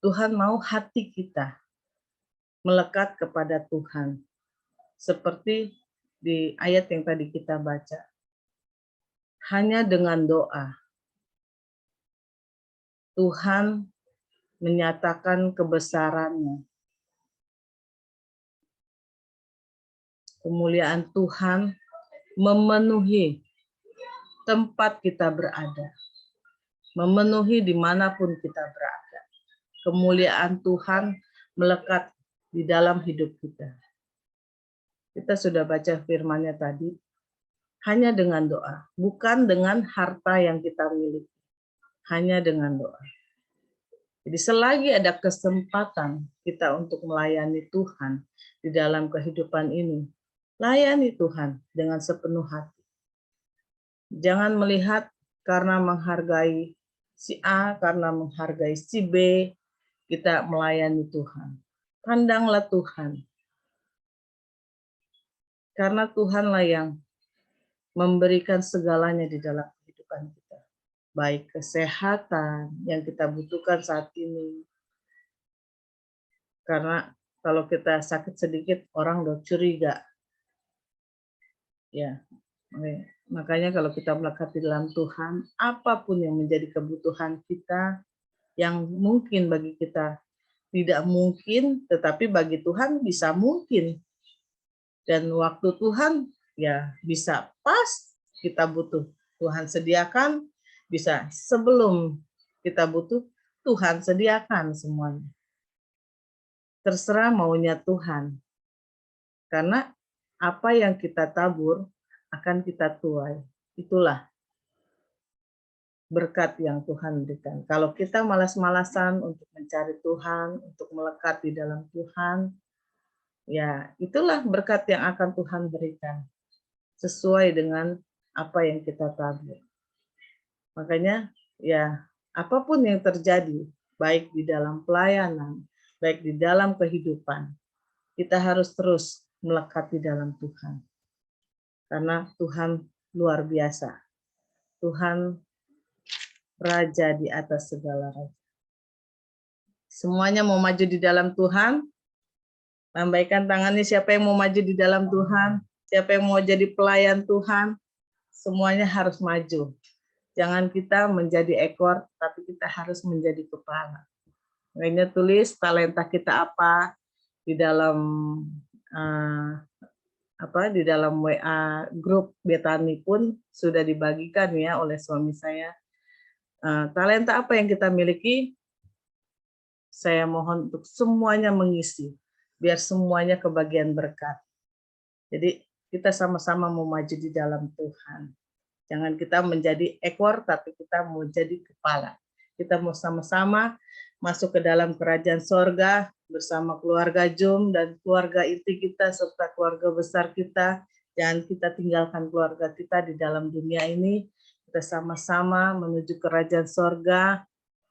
Tuhan mau hati kita melekat kepada Tuhan. Seperti di ayat yang tadi kita baca. Hanya dengan doa, Tuhan menyatakan kebesaran-Nya. Kemuliaan Tuhan memenuhi tempat kita berada. Memenuhi dimanapun kita berada. Kemuliaan Tuhan melekat di dalam hidup kita. Kita sudah baca firman-Nya tadi. Hanya dengan doa. Bukan dengan harta yang kita miliki. Hanya dengan doa. Jadi selagi ada kesempatan kita untuk melayani Tuhan di dalam kehidupan ini, layani Tuhan dengan sepenuh hati. Jangan melihat karena menghargai si A, karena menghargai si B, kita melayani Tuhan. Pandanglah Tuhan. Karena Tuhanlah yang memberikan segalanya di dalam kehidupan kita. Baik kesehatan yang kita butuhkan saat ini. Karena kalau kita sakit sedikit, orang udah curiga. Ya, makanya kalau kita melekat di dalam Tuhan, apapun yang menjadi kebutuhan kita, yang mungkin bagi kita tidak mungkin, tetapi bagi Tuhan bisa mungkin. Dan waktu Tuhan ya bisa pas kita butuh. Tuhan sediakan, bisa sebelum kita butuh, Tuhan sediakan semuanya. Terserah maunya Tuhan. Karena apa yang kita tabur akan kita tuai. Itulah berkat yang Tuhan berikan. Kalau kita malas-malasan untuk mencari Tuhan, untuk melekat di dalam Tuhan, ya itulah berkat yang akan Tuhan berikan. Sesuai dengan apa yang kita tabur. Makanya ya apapun yang terjadi, baik di dalam pelayanan, baik di dalam kehidupan, kita harus terus melekat di dalam Tuhan. Karena Tuhan luar biasa. Tuhan Raja di atas segala raja. Semuanya mau maju di dalam Tuhan. Lambaikan tangannya siapa yang mau maju di dalam Tuhan. Siapa yang mau jadi pelayan Tuhan. Semuanya harus maju. Jangan kita menjadi ekor, tapi kita harus menjadi kepala. Makanya tulis talenta kita apa di dalam di dalam WA grup Betani pun sudah dibagikan ya oleh suami saya. Talenta apa yang kita miliki? Saya mohon untuk semuanya mengisi, biar semuanya kebagian berkat. Jadi kita sama-sama mau maju di dalam Tuhan. Jangan kita menjadi ekor, tapi kita mau jadi kepala. Kita mau sama-sama masuk ke dalam kerajaan sorga bersama keluarga Jum dan keluarga inti kita serta keluarga besar kita. Jangan kita tinggalkan keluarga kita di dalam dunia ini. Kita sama-sama menuju kerajaan sorga,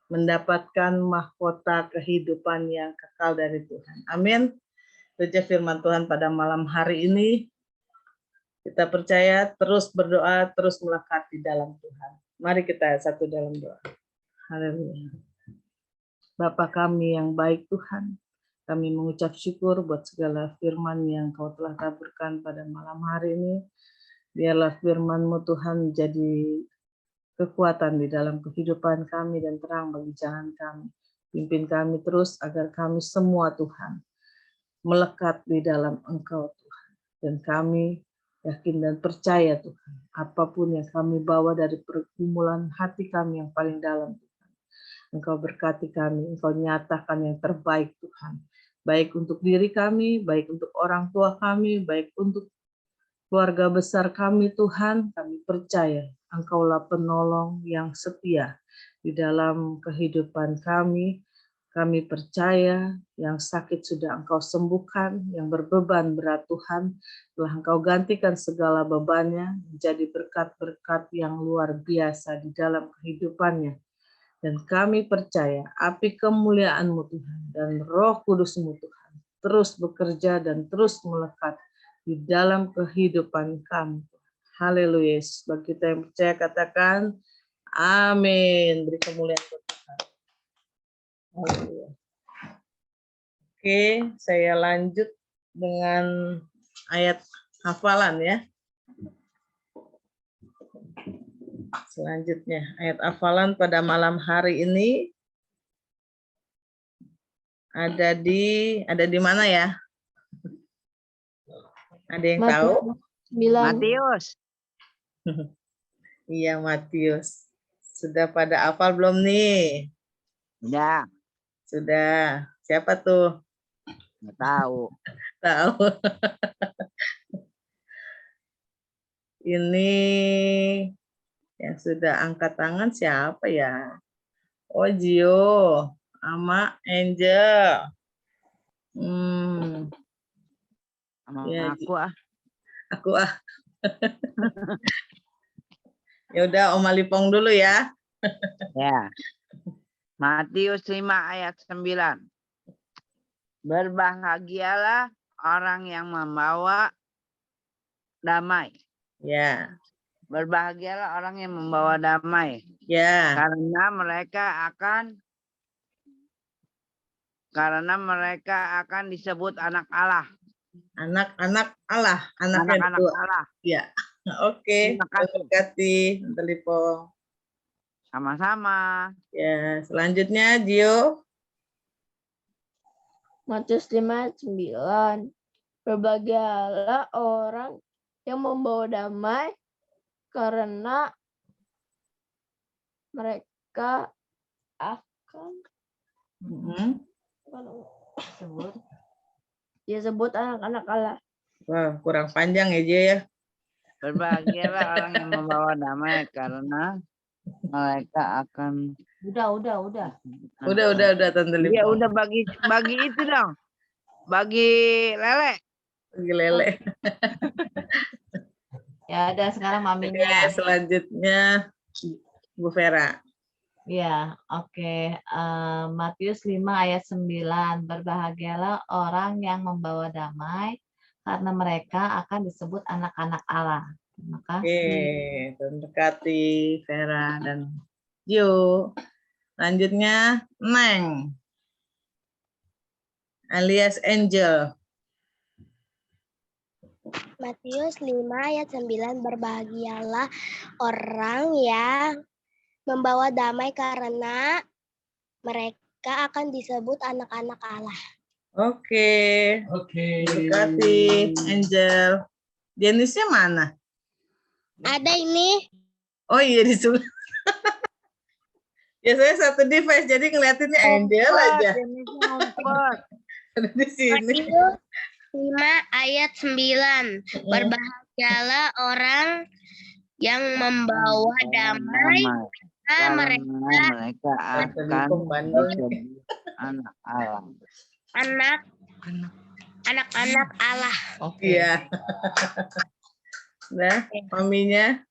mendapatkan mahkota kehidupan yang kekal dari Tuhan. Amin. Itu aja firman Tuhan pada malam hari ini. Kita percaya, terus berdoa, terus melekat di dalam Tuhan. Mari kita satu dalam doa. Haleluya. Bapa kami yang baik Tuhan, kami mengucap syukur buat segala firman yang Kau telah taburkan pada malam hari ini. Biarlah firman-Mu Tuhan menjadi kekuatan di dalam kehidupan kami dan terang bagi jalan kami. Pimpin kami terus agar kami semua Tuhan melekat di dalam Engkau Tuhan. Dan kami yakin dan percaya Tuhan, apapun yang kami bawa dari pergumulan hati kami yang paling dalam Tuhan, Engkau berkati kami, Engkau nyatakan yang terbaik Tuhan, baik untuk diri kami, baik untuk orang tua kami, baik untuk keluarga besar kami Tuhan. Kami percaya Engkaulah penolong yang setia di dalam kehidupan kami. Kami percaya yang sakit sudah Engkau sembuhkan, yang berbeban berat Tuhan telah Engkau gantikan segala bebannya menjadi berkat-berkat yang luar biasa di dalam kehidupannya. Dan kami percaya api kemuliaan-Mu Tuhan dan Roh Kudus-Mu Tuhan terus bekerja dan terus melekat di dalam kehidupan kami. Haleluya. Bagi kita yang percaya katakan amin. Beri kemuliaan buat Tuhan. Haleluya. Oke, saya lanjut dengan ayat hafalan ya. Selanjutnya, ayat hafalan pada malam hari ini ada di mana ya? Ada yang tahu?
Matius.
Iya, Matius. Sudah pada hafal belum nih?
Ya,
Sudah. Siapa tuh?
nggak tahu.
Tahu. Ini yang sudah angkat tangan siapa ya? Oh, Gio sama Angel.
Sama
Ya,
aku
aku. Ya udah, Om Alipong dulu ya.
Ya. Matius 5 ayat 9. Berbahagialah orang yang membawa damai.
Ya.
Berbahagialah orang yang membawa damai.
Ya.
Karena mereka akan disebut anak Allah.
Anak-anak Allah, anaknya
Anak-anak
dua.
Allah.
Ya. Oke.
Terima kasih.
Terima kasih, Tante Lipong.
Sama-sama.
Ya, selanjutnya Gio.
Matius 5:9. Berbahagialah orang yang membawa damai karena mereka akan disebut anak-anak Allah.
Wah, kurang panjang ya, Gio ya.
Berbahagialah orang yang membawa damai karena mereka akan
Udah.
Udah Tante Lipong.
Iya, udah bagi itu dong. Bagi lele.
Bagi lele.
Ya ada sekarang
Oke,
maminya.
selanjutnya Bu Vera.
Ya, oke. Matius 5 ayat 9. Berbahagialah orang yang membawa damai karena mereka akan disebut anak-anak Allah. Terima kasih.
Oke, terima kasih Vera dan Gio. Selanjutnya Neng alias Angel.
Matius 5 ayat 9. Berbahagialah orang yang membawa damai karena mereka akan disebut anak-anak Allah.
Oke. Terima kasih Angel. Jenisnya mana?
Ada ini.
Oh iya, di sebelah. Ya saya satu device jadi ngeliatinnya Angel aja. Ada di sini.
Matius 5 ayat 9. Berbahagialah orang yang membawa damai karena
mereka akan disebut anak Allah.
Anak-anak Allah.
Iya. Nah, maminya.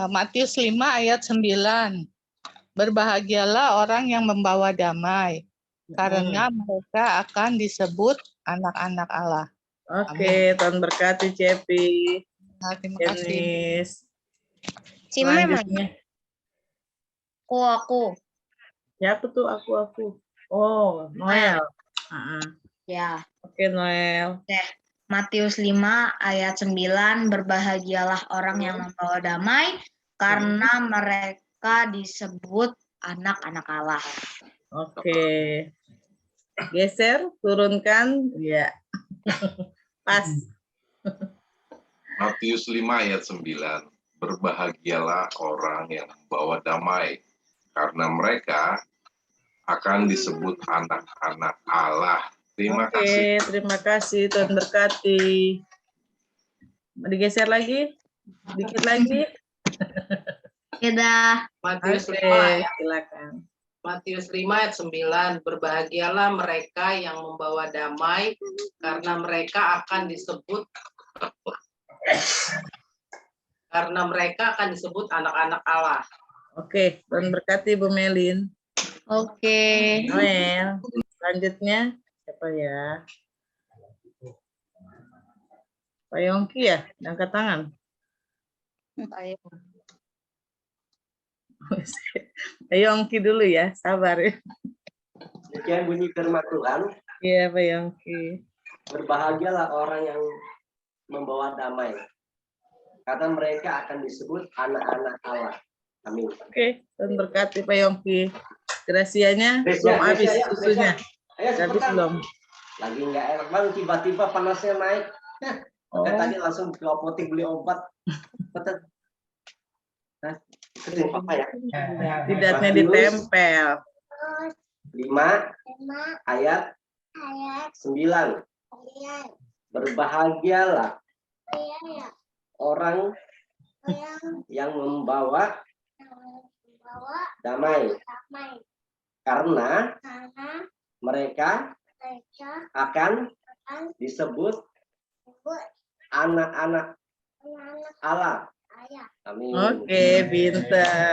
Matius 5 ayat 9. Berbahagialah orang yang membawa damai, karena mereka akan disebut anak-anak Allah.
Oke, Tuhan berkati Cepi.
Terima kasih.
Jenis.
Memang.
Selanjutnya.
Aku.
Siapa tuh aku? Oh, Noel.
Ya.
Oke, Noel.
Matius 5 ayat 9. Berbahagialah orang yang membawa damai karena mereka disebut anak-anak Allah.
Oke. Geser, turunkan. Ya. Pas.
Matius 5 ayat 9. Berbahagialah orang yang membawa damai, karena mereka akan disebut anak-anak Allah. Terima kasih.
Terima kasih. Tuhan berkati. Mau digeser lagi? Dikit lagi?
Sudah.
Matius 5
silakan.
Matius 5 ayat 9. Berbahagialah mereka yang membawa damai, karena mereka akan disebut anak-anak Allah.
Oke, Tuhan berkati Bu Melin.
Oke.
Noel. Selanjutnya siapa ya? Pak Yongki ya, angkat tangan. Pak Yongki dulu ya, sabar ya.
Demikian bunyi firman Tuhan.
Iya, Pak Yongki.
Berbahagialah orang yang membawa damai, karena mereka akan disebut anak-anak Allah. Amin.
Oke, Tuhan berkati Pak Yongki. Grasianya belum habis susunya.
Ayo
Habis
cepetan.
belum?
Lagi nggak enak banget, tiba-tiba panasnya naik.
Oh.
Tadi langsung ke apotek beli obat. Betul. Nah, ketemu apa ya?
Tidaknya ditempel.
5 ayat 9. Berbahagialah orang yang membawa damai, karena mereka akan disebut anak-anak Allah. Amin.
Oke, pinter.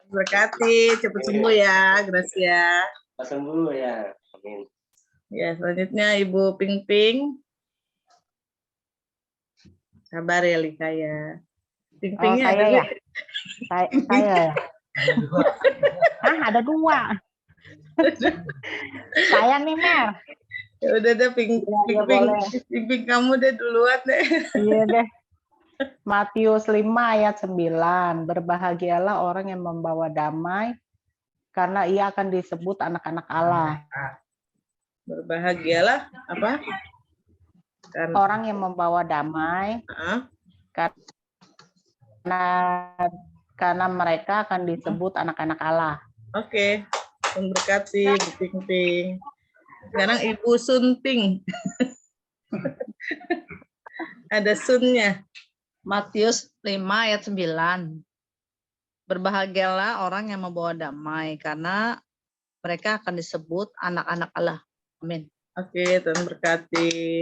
Berkati, cepat sembuh ya, Gracia.
Pas sembuh ya. Amin.
Ya, selanjutnya Ibu Ping Ping. Sabar ya, Lika ya. Ping Pingnya
saya
ada
ya?
di-
Saya ya. Ada 2. Saya nih, Mer.
Ya udah deh, Ping
Iya,
Ping,
boleh.
Ping Ping kamu deh duluan deh.
Iya deh. Matius 5 ayat 9. Berbahagialah orang yang membawa damai, karena ia akan disebut anak-anak Allah.
Berbahagialah apa? Karena
Orang yang membawa damai, karena mereka akan disebut anak-anak Allah.
Oke, Tuhan berkati Bu Ping Ping. Sekarang Ibu Sun Ping. Ada sunnya.
Matius 5 ayat 9. Berbahagialah orang yang membawa damai, karena mereka akan disebut anak-anak Allah. Amin.
Oke, Tuhan berkati.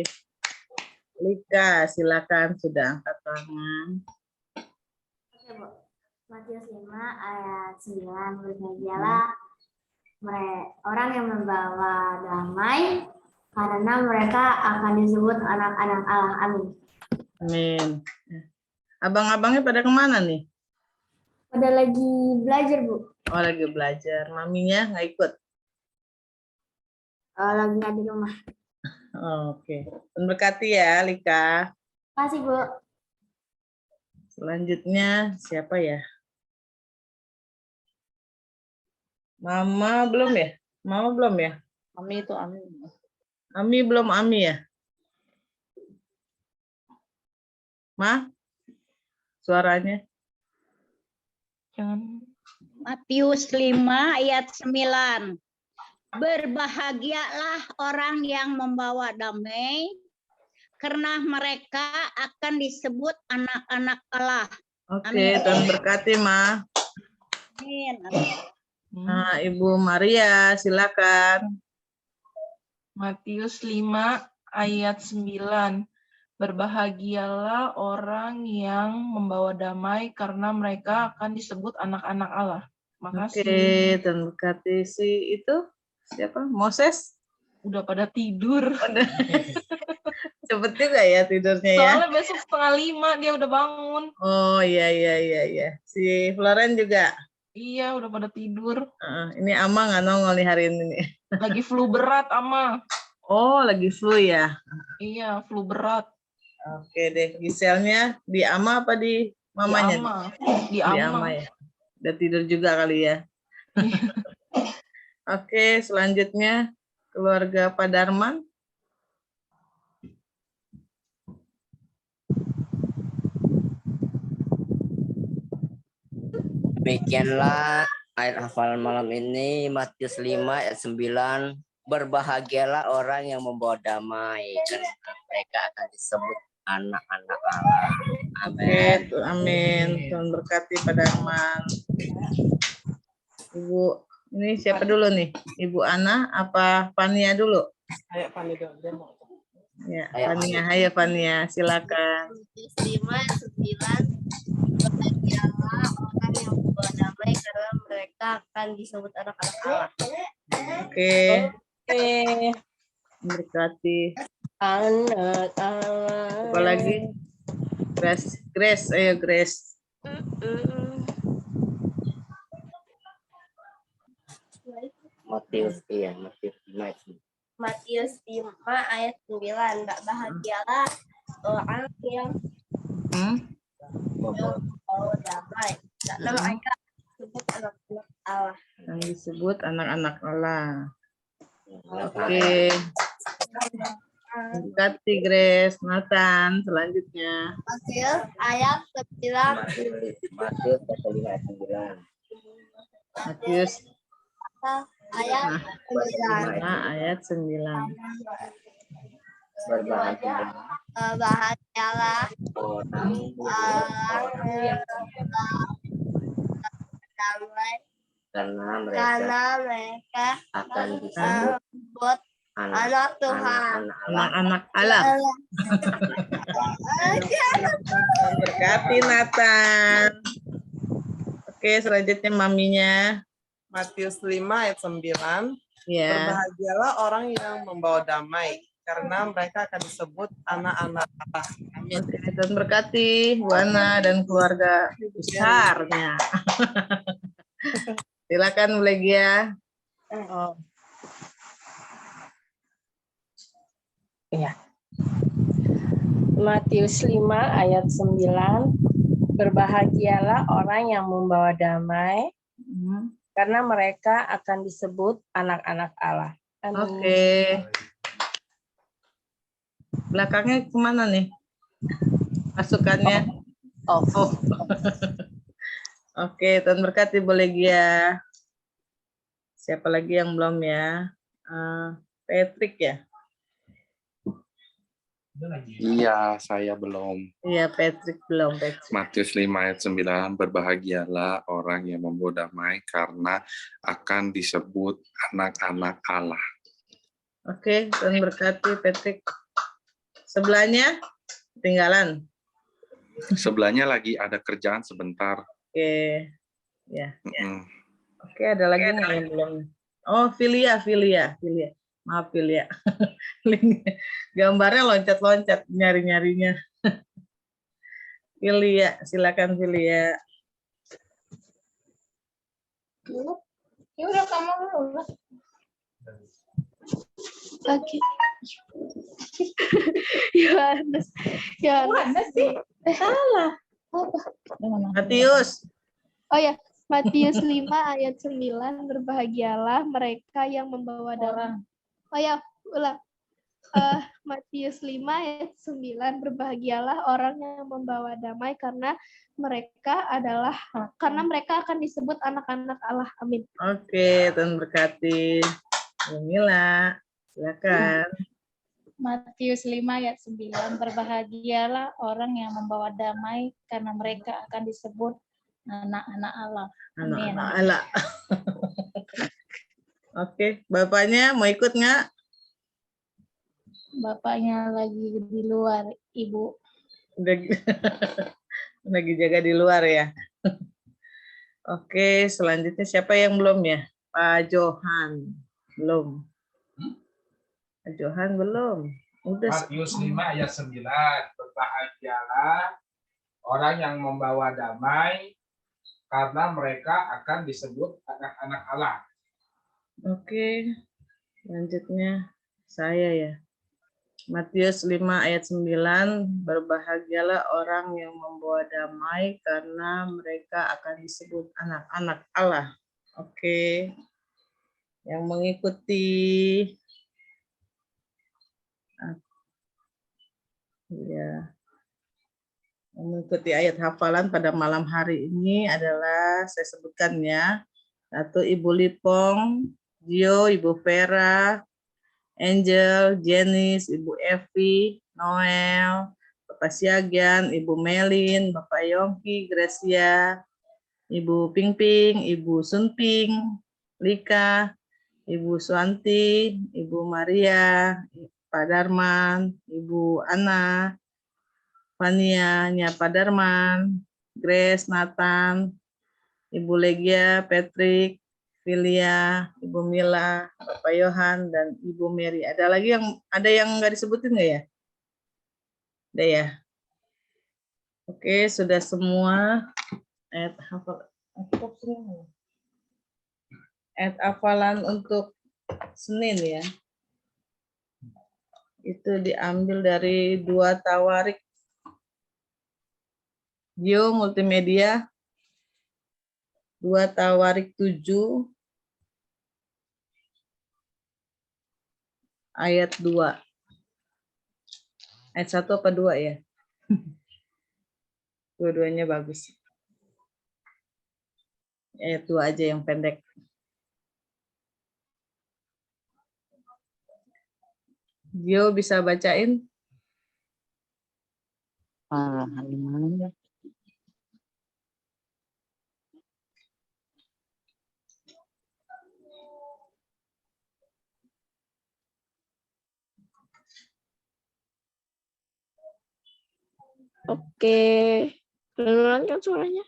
Lika, silakan sudah angkat tangan.
Oke, Bu. Matius 5 ayat 9. Berbahagialah orang yang membawa damai, karena mereka akan disebut anak-anak Allah. Amin.
Amin. Abang-abangnya pada kemana nih?
Pada lagi belajar, Bu.
Oh, lagi belajar. Maminya nggak ikut?
Lagi nggak di rumah.
Oh, oke. Tuhan berkati ya, Lika.
Makasih, Bu.
Selanjutnya siapa ya? Mama belum ya? Mama belum ya?
Amin itu amin.
Ami belum Ami ya? Ma? Suaranya?
Jangan.
Matius 5 ayat 9. Berbahagialah orang yang membawa damai, karena mereka akan disebut anak-anak Allah.
Oke, Tuhan berkati, Ma.
Amin.
Nah, Ibu Maria, silakan.
Matius 5 ayat 9. Berbahagialah orang yang membawa damai, karena mereka akan disebut anak-anak Allah. Makasih.
Oke, Tuhan berkati. Si itu siapa? Moses?
Udah pada tidur.
Cepet juga ya tidurnya ya.
Soalnya besok 4:30 dia udah bangun.
Oh iya. Si Floren juga.
Iya, udah pada tidur.
Ini Ama nggak nongol nih hari ini.
Lagi flu berat, Ama.
Oh, lagi flu ya?
Iya, flu berat.
Oke deh, Giselnya di Ama apa di mamanya?
Di Ama.
Ya. Udah tidur juga kali ya. Oke, selanjutnya keluarga Pak Darman.
Demikianlah ayat hafalan malam ini, Matius 5 ayat 9. Berbahagialah orang yang membawa damai, karena mereka akan disebut anak-anak Allah. Amin.
Oke, amin. Tuhan berkati Pak Darman. Ibu, ini siapa dulu nih? Ibu Ana apa Fania dulu?
Ayo Fania dulu.
Ya, Fania. Ayo Fania, silakan.
5 ayat 9. Berbahagialah orang yang membawa damai, akan disebut anak-anak Allah.
Oke. Berkati.
Anak Allah.
Apa lagi? Grace, ayo Grace.
Matius
5 ayat 9. Bahagialah orang yang membawa damai, karena mereka disebut anak-anak Allah.
Yang disebut anak-anak Allah. Oke. Berkati Grace. Nathan, selanjutnya.
Matius ayat 9.
Matius pasal 5 ayat 9.
Matius
Ayat
5
ayat 9.
Bahagialah
orang
yang damai,
karena mereka
akan
disebut
disebut anak Tuhan.
Anak-anak Allah. Berkati Nathan. Oke, selanjutnya maminya.
Matius 5 ayat 9.
Ya.
Berbahagialah orang yang membawa damai, karena mereka akan disebut anak-anak Allah.
Amin. Dan berkati Bu Ana dan keluarga besarnya. Silakan Bu Legia.
Ya. Matius 5 ayat 9. Berbahagialah orang yang membawa damai, karena mereka akan disebut anak-anak Allah. Amin.
Oke. Belakangnya kemana nih? Masukannya?
Oh.
Oke, Tuhan berkati Bu Legia. Siapa lagi yang belum ya? Patrick ya?
Iya, saya belum.
Iya, Patrick belum. Patrick.
Matius 5 ayat 9, berbahagialah orang yang membawa damai karena akan disebut anak-anak Allah.
Oke, Tuhan berkati Patrick. Sebelahnya ketinggalan.
Sebelahnya lagi ada kerjaan sebentar.
Oke. Ya. Oke, ada lagi nggak yang belum? Oh, Filia. Maaf Filia. Gambarnya loncat-loncat nyari-nyarinya. Filia, silakan Filia.
Ya udah kamu dulu. Oke. Yohanes sih. Salah. Apa?
Matius.
Oh ya, Matius 5 ayat 9, berbahagialah mereka yang membawa damai. Oh ya, ulang. Matius 5 ayat 9, berbahagialah orang yang membawa damai karena mereka akan disebut anak-anak Allah. Amin.
Oke, Tuhan berkati. Mila, silakan.
Matius 5 ayat 9, berbahagialah orang yang membawa damai karena mereka akan disebut anak-anak Allah. Amin.
Anak-anak Allah. Oke, Bapaknya mau ikut nggak?
Bapaknya lagi di luar, Ibu.
Lagi jaga di luar ya. Oke, selanjutnya siapa yang belum ya? Pak Johan. Belum. Pak Johan belum. Udah.
Matius 5 ayat 9. Berbahagialah orang yang membawa damai karena mereka akan disebut anak-anak Allah.
Oke. Selanjutnya saya ya. Matius 5 ayat 9, berbahagialah orang yang membawa damai karena mereka akan disebut anak-anak Allah. Oke. Yang mengikuti mengikuti ayat hafalan pada malam hari ini adalah saya sebutkan ya. 1 Ibu Lipong, Gio, Ibu Vera, Angel, Jenis, Ibu Evi, Noel, Bapak Siagian, Ibu Melin, Bapak Yongki, Gracia, Ibu Pingping, Ibu Sunping, Lika, Ibu Suanti, Ibu Maria, Pak Darman, Ibu Ana, Fania, Pak Darman, Grace, Nathan, Ibu Legia, Patrick, Filia, Ibu Mila, Bapak Yohan, dan Ibu Mary. Ada lagi yang nggak disebutin nggak ya? Ada ya? Oke, sudah semua. Ayat hafalan untuk Senin ya. Itu diambil dari 2 Tawarik. Gio Multimedia 2 Tawarik 7 ayat 2. Ayat 1 apa 2 ya? Dua-duanya bagus. Ayat 2 aja yang pendek. Gio bisa bacain?
Halaman.
Oke, kedengeran kan suaranya?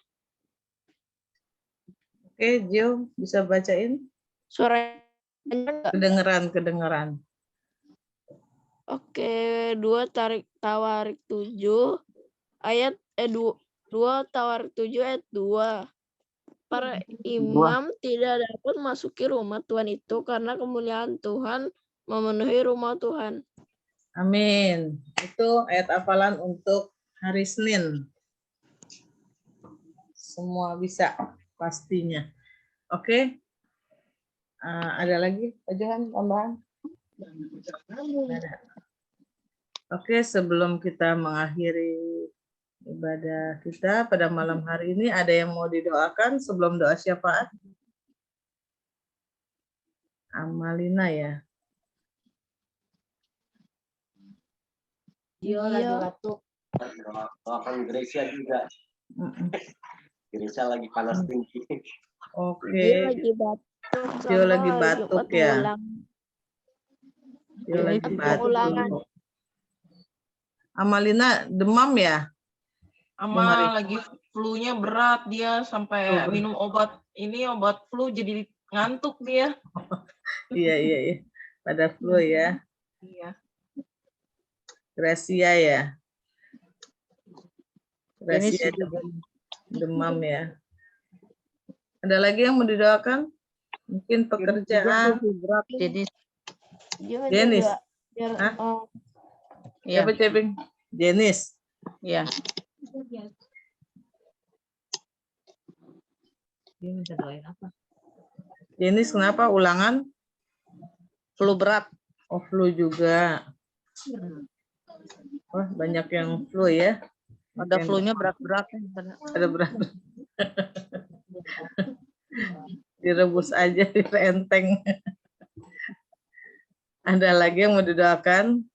Oke, Gio bisa bacain?
Suaranya enggak?
Kedengeran.
Oke, 2 Tawarik 7 ayat 2 Tawarik 7 ayat 2. Para imam tidak dapat masuki rumah Tuhan itu karena kemuliaan Tuhan memenuhi rumah Tuhan.
Amin. Itu ayat hafalan untuk hari Senin. Semua bisa pastinya. Oke. Ada lagi Pak Johan tambahan? Ada. Oke, sebelum kita mengakhiri ibadah kita pada malam hari ini, ada yang mau didoakan sebelum doa syafaat? Amalina ya.
Gio lagi batuk. Doakan Gracia juga. Gracia lagi panas tinggi.
Oke.
Dia lagi batuk.
Gio lagi batuk ya. Gio lagi batuk. Amalina demam ya?
Ama lagi flu-nya berat, dia sampai minum obat flu jadi ngantuk dia.
Iya. Pada flu ya.
Iya.
Gracia ya. Gracia demam ya. Ada lagi yang mau didoakan? Mungkin pekerjaan. Jenis. Siapa Ceping? Jenis.
Ya.
Jenis kenapa? Ulangan?
Flu berat.
Oh, flu juga. Wah, banyak yang flu ya.
Ada flu-nya berat-berat.
Ada berat. Direbus aja, direnteng. Ada lagi yang mau didoakan?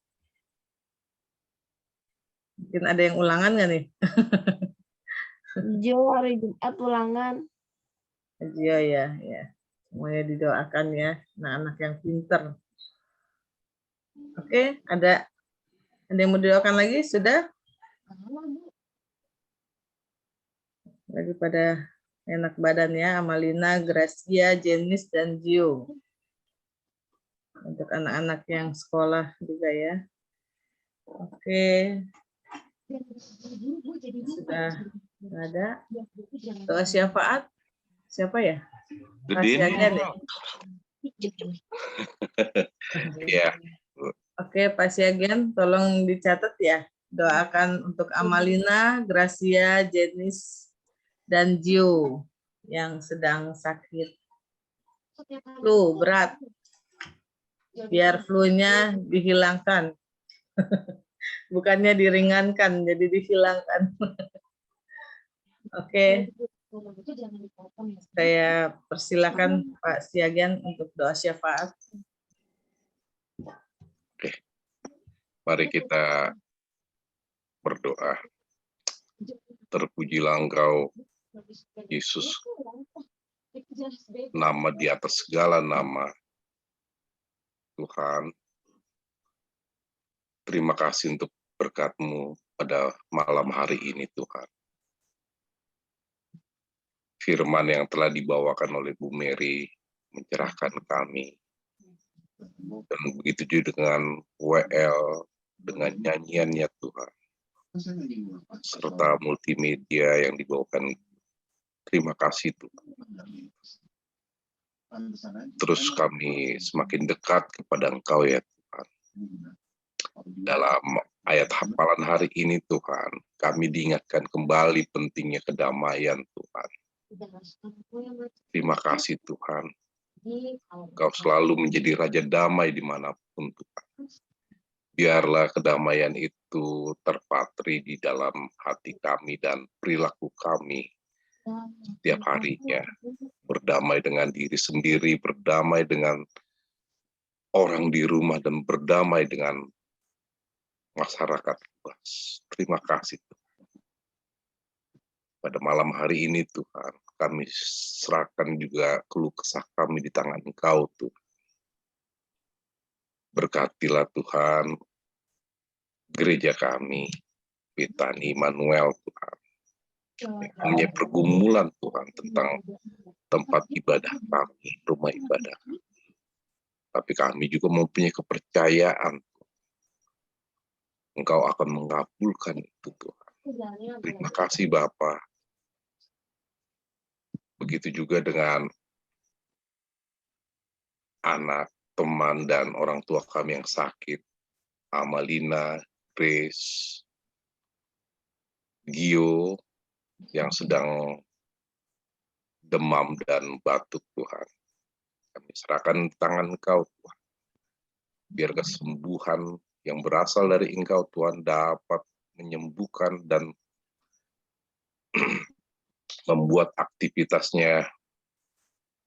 Mungkin ada yang ulangan nggak nih?
Jo hari Jumat ulangan.
Iya ya. Semuanya didoakan ya, anak-anak yang pinter. Oke, ada yang mau didoakan lagi? Sudah? Lagi pada enak badannya, Amalina, Gracia, Jenis, dan Gio. Untuk anak-anak yang sekolah juga ya. Oke. Sudah ada. Doa syafaat. Siapa ya? Pasiagen ya?
Ya.
Oke, Pasiagen, tolong dicatat ya. Doakan untuk Amalina, Gracia, Jenis, dan Gio yang sedang sakit flu berat. Biar flu-nya dihilangkan. Bukannya diringankan, jadi dihilangkan. Oke. Saya persilakan Pak Siagian untuk doa syafaat.
Oke. Mari kita berdoa. Terpujilah Engkau, Yesus, nama di atas segala nama. Tuhan, terima kasih untuk berkat-Mu pada malam hari ini, Tuhan. Firman yang telah dibawakan oleh Bu Mary mencerahkan kami. Dan begitu juga dengan WL, dengan nyanyian ya Tuhan, serta multimedia yang dibawakan. Terima kasih Tuhan. Terus kami semakin dekat kepada Engkau ya Tuhan. Dalam ayat hafalan hari ini Tuhan, kami diingatkan kembali pentingnya kedamaian Tuhan. Terima kasih Tuhan. Engkau selalu menjadi Raja Damai dimanapun Tuhan. Biarlah kedamaian itu terpatri di dalam hati kami dan perilaku kami setiap harinya. Berdamai dengan diri sendiri, berdamai dengan orang di rumah, dan berdamai dengan masyarakat luas. Terima kasih Tuhan. Pada malam hari ini Tuhan, kami serahkan juga keluh kesah kami di tangan Engkau Tuhan. Berkatilah Tuhan gereja kami, Betani Immanuel Tuhan. Mempunyai pergumulan Tuhan tentang tempat ibadah kami, rumah ibadah kami. Tapi kami juga mempunyai kepercayaan Engkau akan mengabulkan itu Tuhan. Terima kasih Bapa. Begitu juga dengan anak, teman, dan orang tua kami yang sakit. Amalina, Grace, Gio, yang sedang demam dan batuk Tuhan. Kami serahkan di tangan Engkau Tuhan. Biar kesembuhan yang berasal dari Engkau Tuhan dapat menyembuhkan dan membuat aktivitasnya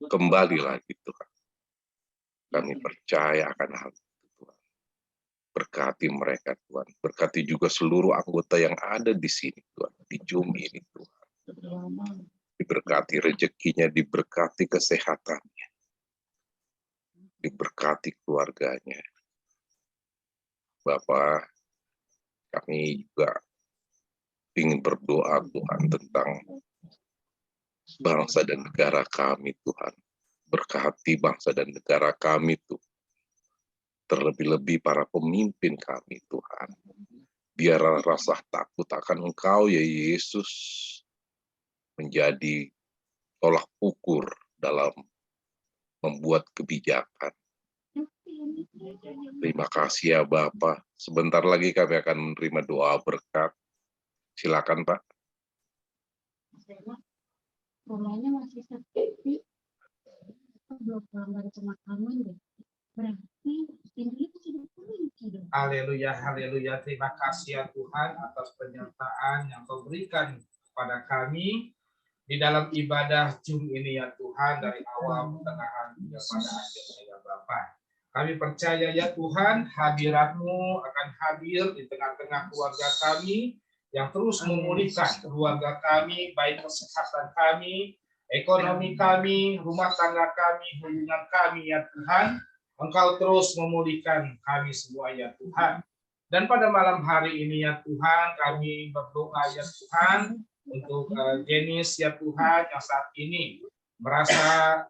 kembali lagi Tuhan. Kami percaya akan hal itu Tuhan. Berkati mereka Tuhan. Berkati juga seluruh anggota yang ada di sini Tuhan. Di Zoom ini Tuhan. Diberkati rezekinya, diberkati kesehatannya. Diberkati keluarganya. Bapak, kami juga ingin berdoa Tuhan tentang bangsa dan negara kami Tuhan. Berkati bangsa dan negara kami Tuhan. Terlebih-lebih para pemimpin kami Tuhan. Biarlah rasa takut akan Engkau ya Yesus menjadi tolak ukur dalam membuat kebijakan. Terima kasih ya Bapak. Sebentar lagi kami akan menerima doa berkat. Silakan Pak.
Rumahnya masih sepi. Belum pulang dari pemakaman deh. Berarti ini sudah kunci dong.
Haleluya, haleluya. Terima kasih ya Tuhan atas penyertaan yang Kau berikan kepada kami di dalam ibadah Zoom ini ya Tuhan, dari awal, pertengahan, hingga pada akhirnya ya Bapak. Kami percaya ya Tuhan, hadirat-Mu akan hadir di tengah-tengah keluarga kami, yang terus memulihkan keluarga kami, baik kesehatan kami, ekonomi kami, rumah tangga kami, hubungan kami ya Tuhan. Engkau terus memulihkan kami semua ya Tuhan. Dan pada malam hari ini ya Tuhan, kami berdoa ya Tuhan untuk Jenis ya Tuhan yang saat ini merasa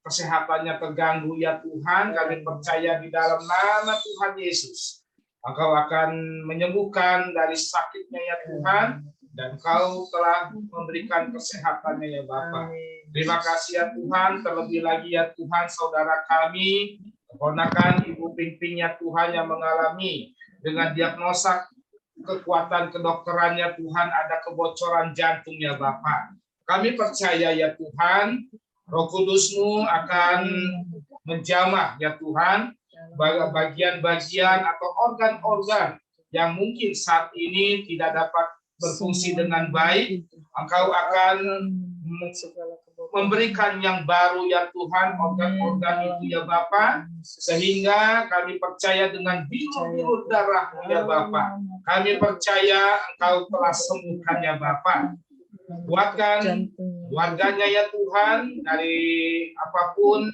kesehatannya terganggu ya Tuhan. Kami percaya di dalam nama Tuhan Yesus, Engkau akan menyembuhkan dari sakitnya ya Tuhan, dan Kau telah memberikan kesehatannya ya Bapa. Terima kasih ya Tuhan, terlebih lagi ya Tuhan saudara kami, keponakan Ibu Pingping ya Tuhan yang mengalami dengan diagnosa kekuatan kedokterannya Tuhan ada kebocoran jantung ya Bapa. Kami percaya ya Tuhan, Roh Kudus-Mu akan menjamah ya Tuhan bagian-bagian atau organ-organ yang mungkin saat ini tidak dapat berfungsi dengan baik. Engkau akan memberikan yang baru ya Tuhan, organ-organ itu ya Bapa, sehingga kami percaya dengan biru-biru darah-Mu ya Bapa. Kami percaya Engkau telah sembuhkan ya Bapa. Kuatkan warganya ya Tuhan dari apapun,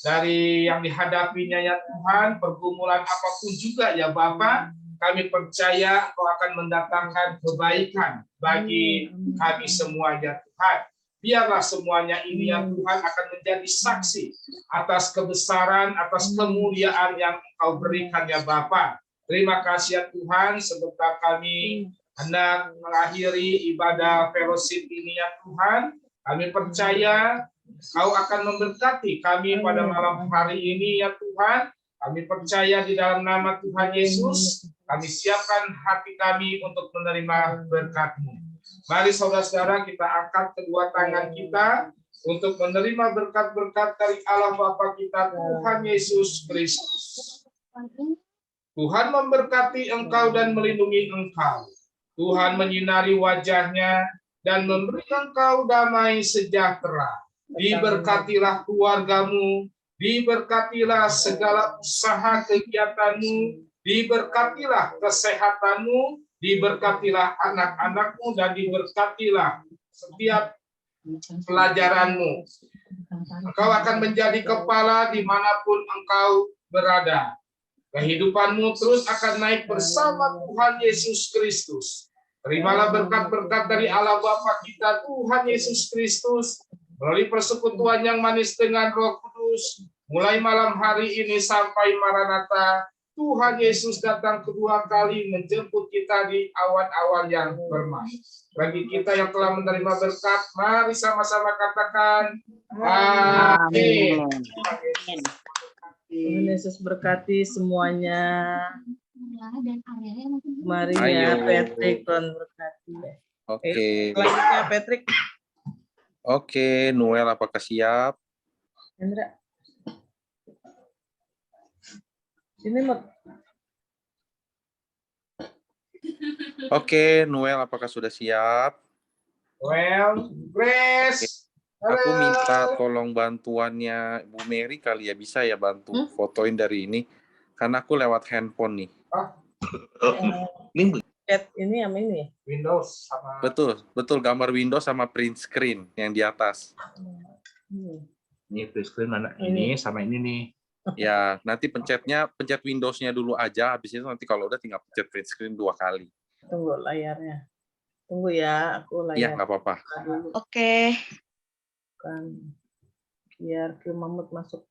dari yang dihadapinya ya Tuhan, pergumulan apapun juga ya Bapa. Kami percaya Kau akan mendatangkan kebaikan bagi kami semua ya Tuhan. biarlah semuanya ini ya Tuhan akan menjadi saksi atas kebesaran, atas kemuliaan yang Engkau berikan ya Bapa. Terima kasih ya Tuhan, sebentar kami hendak mengakhiri ibadah fellowship ini ya Tuhan. Kami percaya Kau akan memberkati kami pada malam hari ini ya Tuhan. Kami percaya di dalam nama Tuhan Yesus, kami siapkan hati kami untuk menerima berkat-Mu. Mari saudara-saudara kita angkat kedua tangan kita untuk menerima berkat-berkat dari Allah Bapa kita Tuhan Yesus Kristus. Tuhan memberkati engkau dan melindungi engkau. Tuhan menyinari wajahnya dan memberi engkau damai sejahtera. Diberkatilah keluargamu, diberkatilah segala usaha kegiatanmu, diberkatilah kesehatanmu, diberkatilah anak-anakmu, dan diberkatilah setiap pelajaranmu. Engkau akan menjadi kepala dimanapun engkau berada. Kehidupanmu terus akan naik bersama Tuhan Yesus Kristus. Terimalah berkat-berkat dari Allah Bapa kita Tuhan Yesus Kristus melalui persekutuan yang manis dengan Roh Kudus, mulai malam hari ini sampai Maranatha. Tuhan Yesus datang kedua kali menjemput kita di awan-awan yang bermai. Bagi kita yang telah menerima berkat, mari sama-sama katakan amin.
Tuhan Yesus berkati semuanya.
Dan area
Mari ya Patrick, Tuhan berkati.
Oke.
Selanjutnya Patrick.
Oke, Noel apakah siap?
Hendra. Sini, Mut.
Oke, Noel apakah sudah siap?
Well, Grace.
Aku minta tolong bantuannya Bu Mary kali ya, bisa ya bantu fotoin dari ini, karena aku lewat handphone nih.
Chat ini sama ini.
Windows sama.
Betul gambar Windows sama print screen yang di atas.
Ini print screen mana ini sama ini nih.
Ya, nanti pencet Windows-nya dulu aja, habis itu nanti kalau udah tinggal pencet print screen 2 kali.
Tunggu layarnya. Tunggu ya, aku layar.
Iya, nggak apa-apa.
Oke.
Kan biar ke Mamut masuk.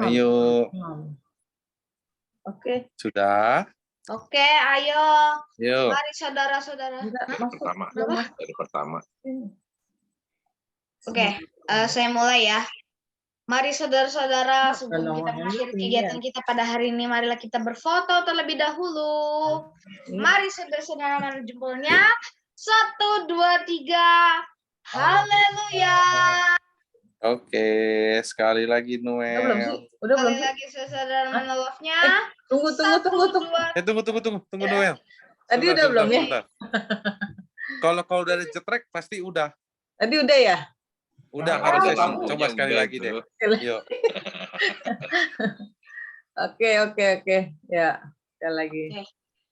Ayo.
Oke.
Sudah?
Oke, ayo.
Yuk.
Mari saudara-saudara.
Dari pertama.
Oke, saya mulai ya. Mari saudara-saudara, sebelum kita mengakhiri kegiatan kita pada hari ini, marilah kita berfoto terlebih dahulu. Mari saudara-saudara, mana jempolnya? 1, 2, 3. Haleluya.
Oke, sekali lagi Noel.
Udah belum
Sekali lagi saudara mana love-nya?
Tunggu.
Tunggu Noel.
Tadi udah belum ya?
Kalau udah ada jetrek pasti udah.
Tadi udah ya?
Udah harusnya sih. Coba sekali lagi deh. Yuk.
Oke. Ya, sekali lagi.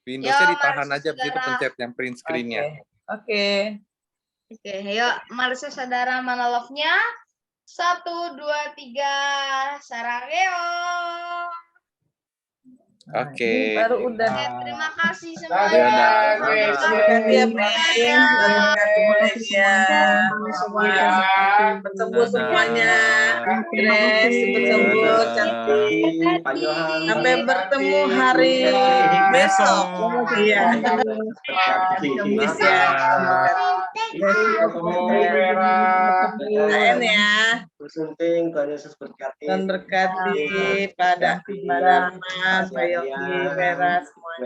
Windows-nya ditahan aja begitu pencet yang print screen-nya.
Oke,
ayo mari saudara mana love-nya? 1, 2, 3. Sarageo.
Oke.
Baru udah.
Terima kasih semuanya.
Bersembuh semuanya. Grace, bersembuh cantik. Sampai bertemu hari besok. Iya. Kamis ya. N ya.
Bersunting, Tuhan Yesus berkati.
Tuhan berkati pada Mas, Pak Yogi, Vera, semuanya.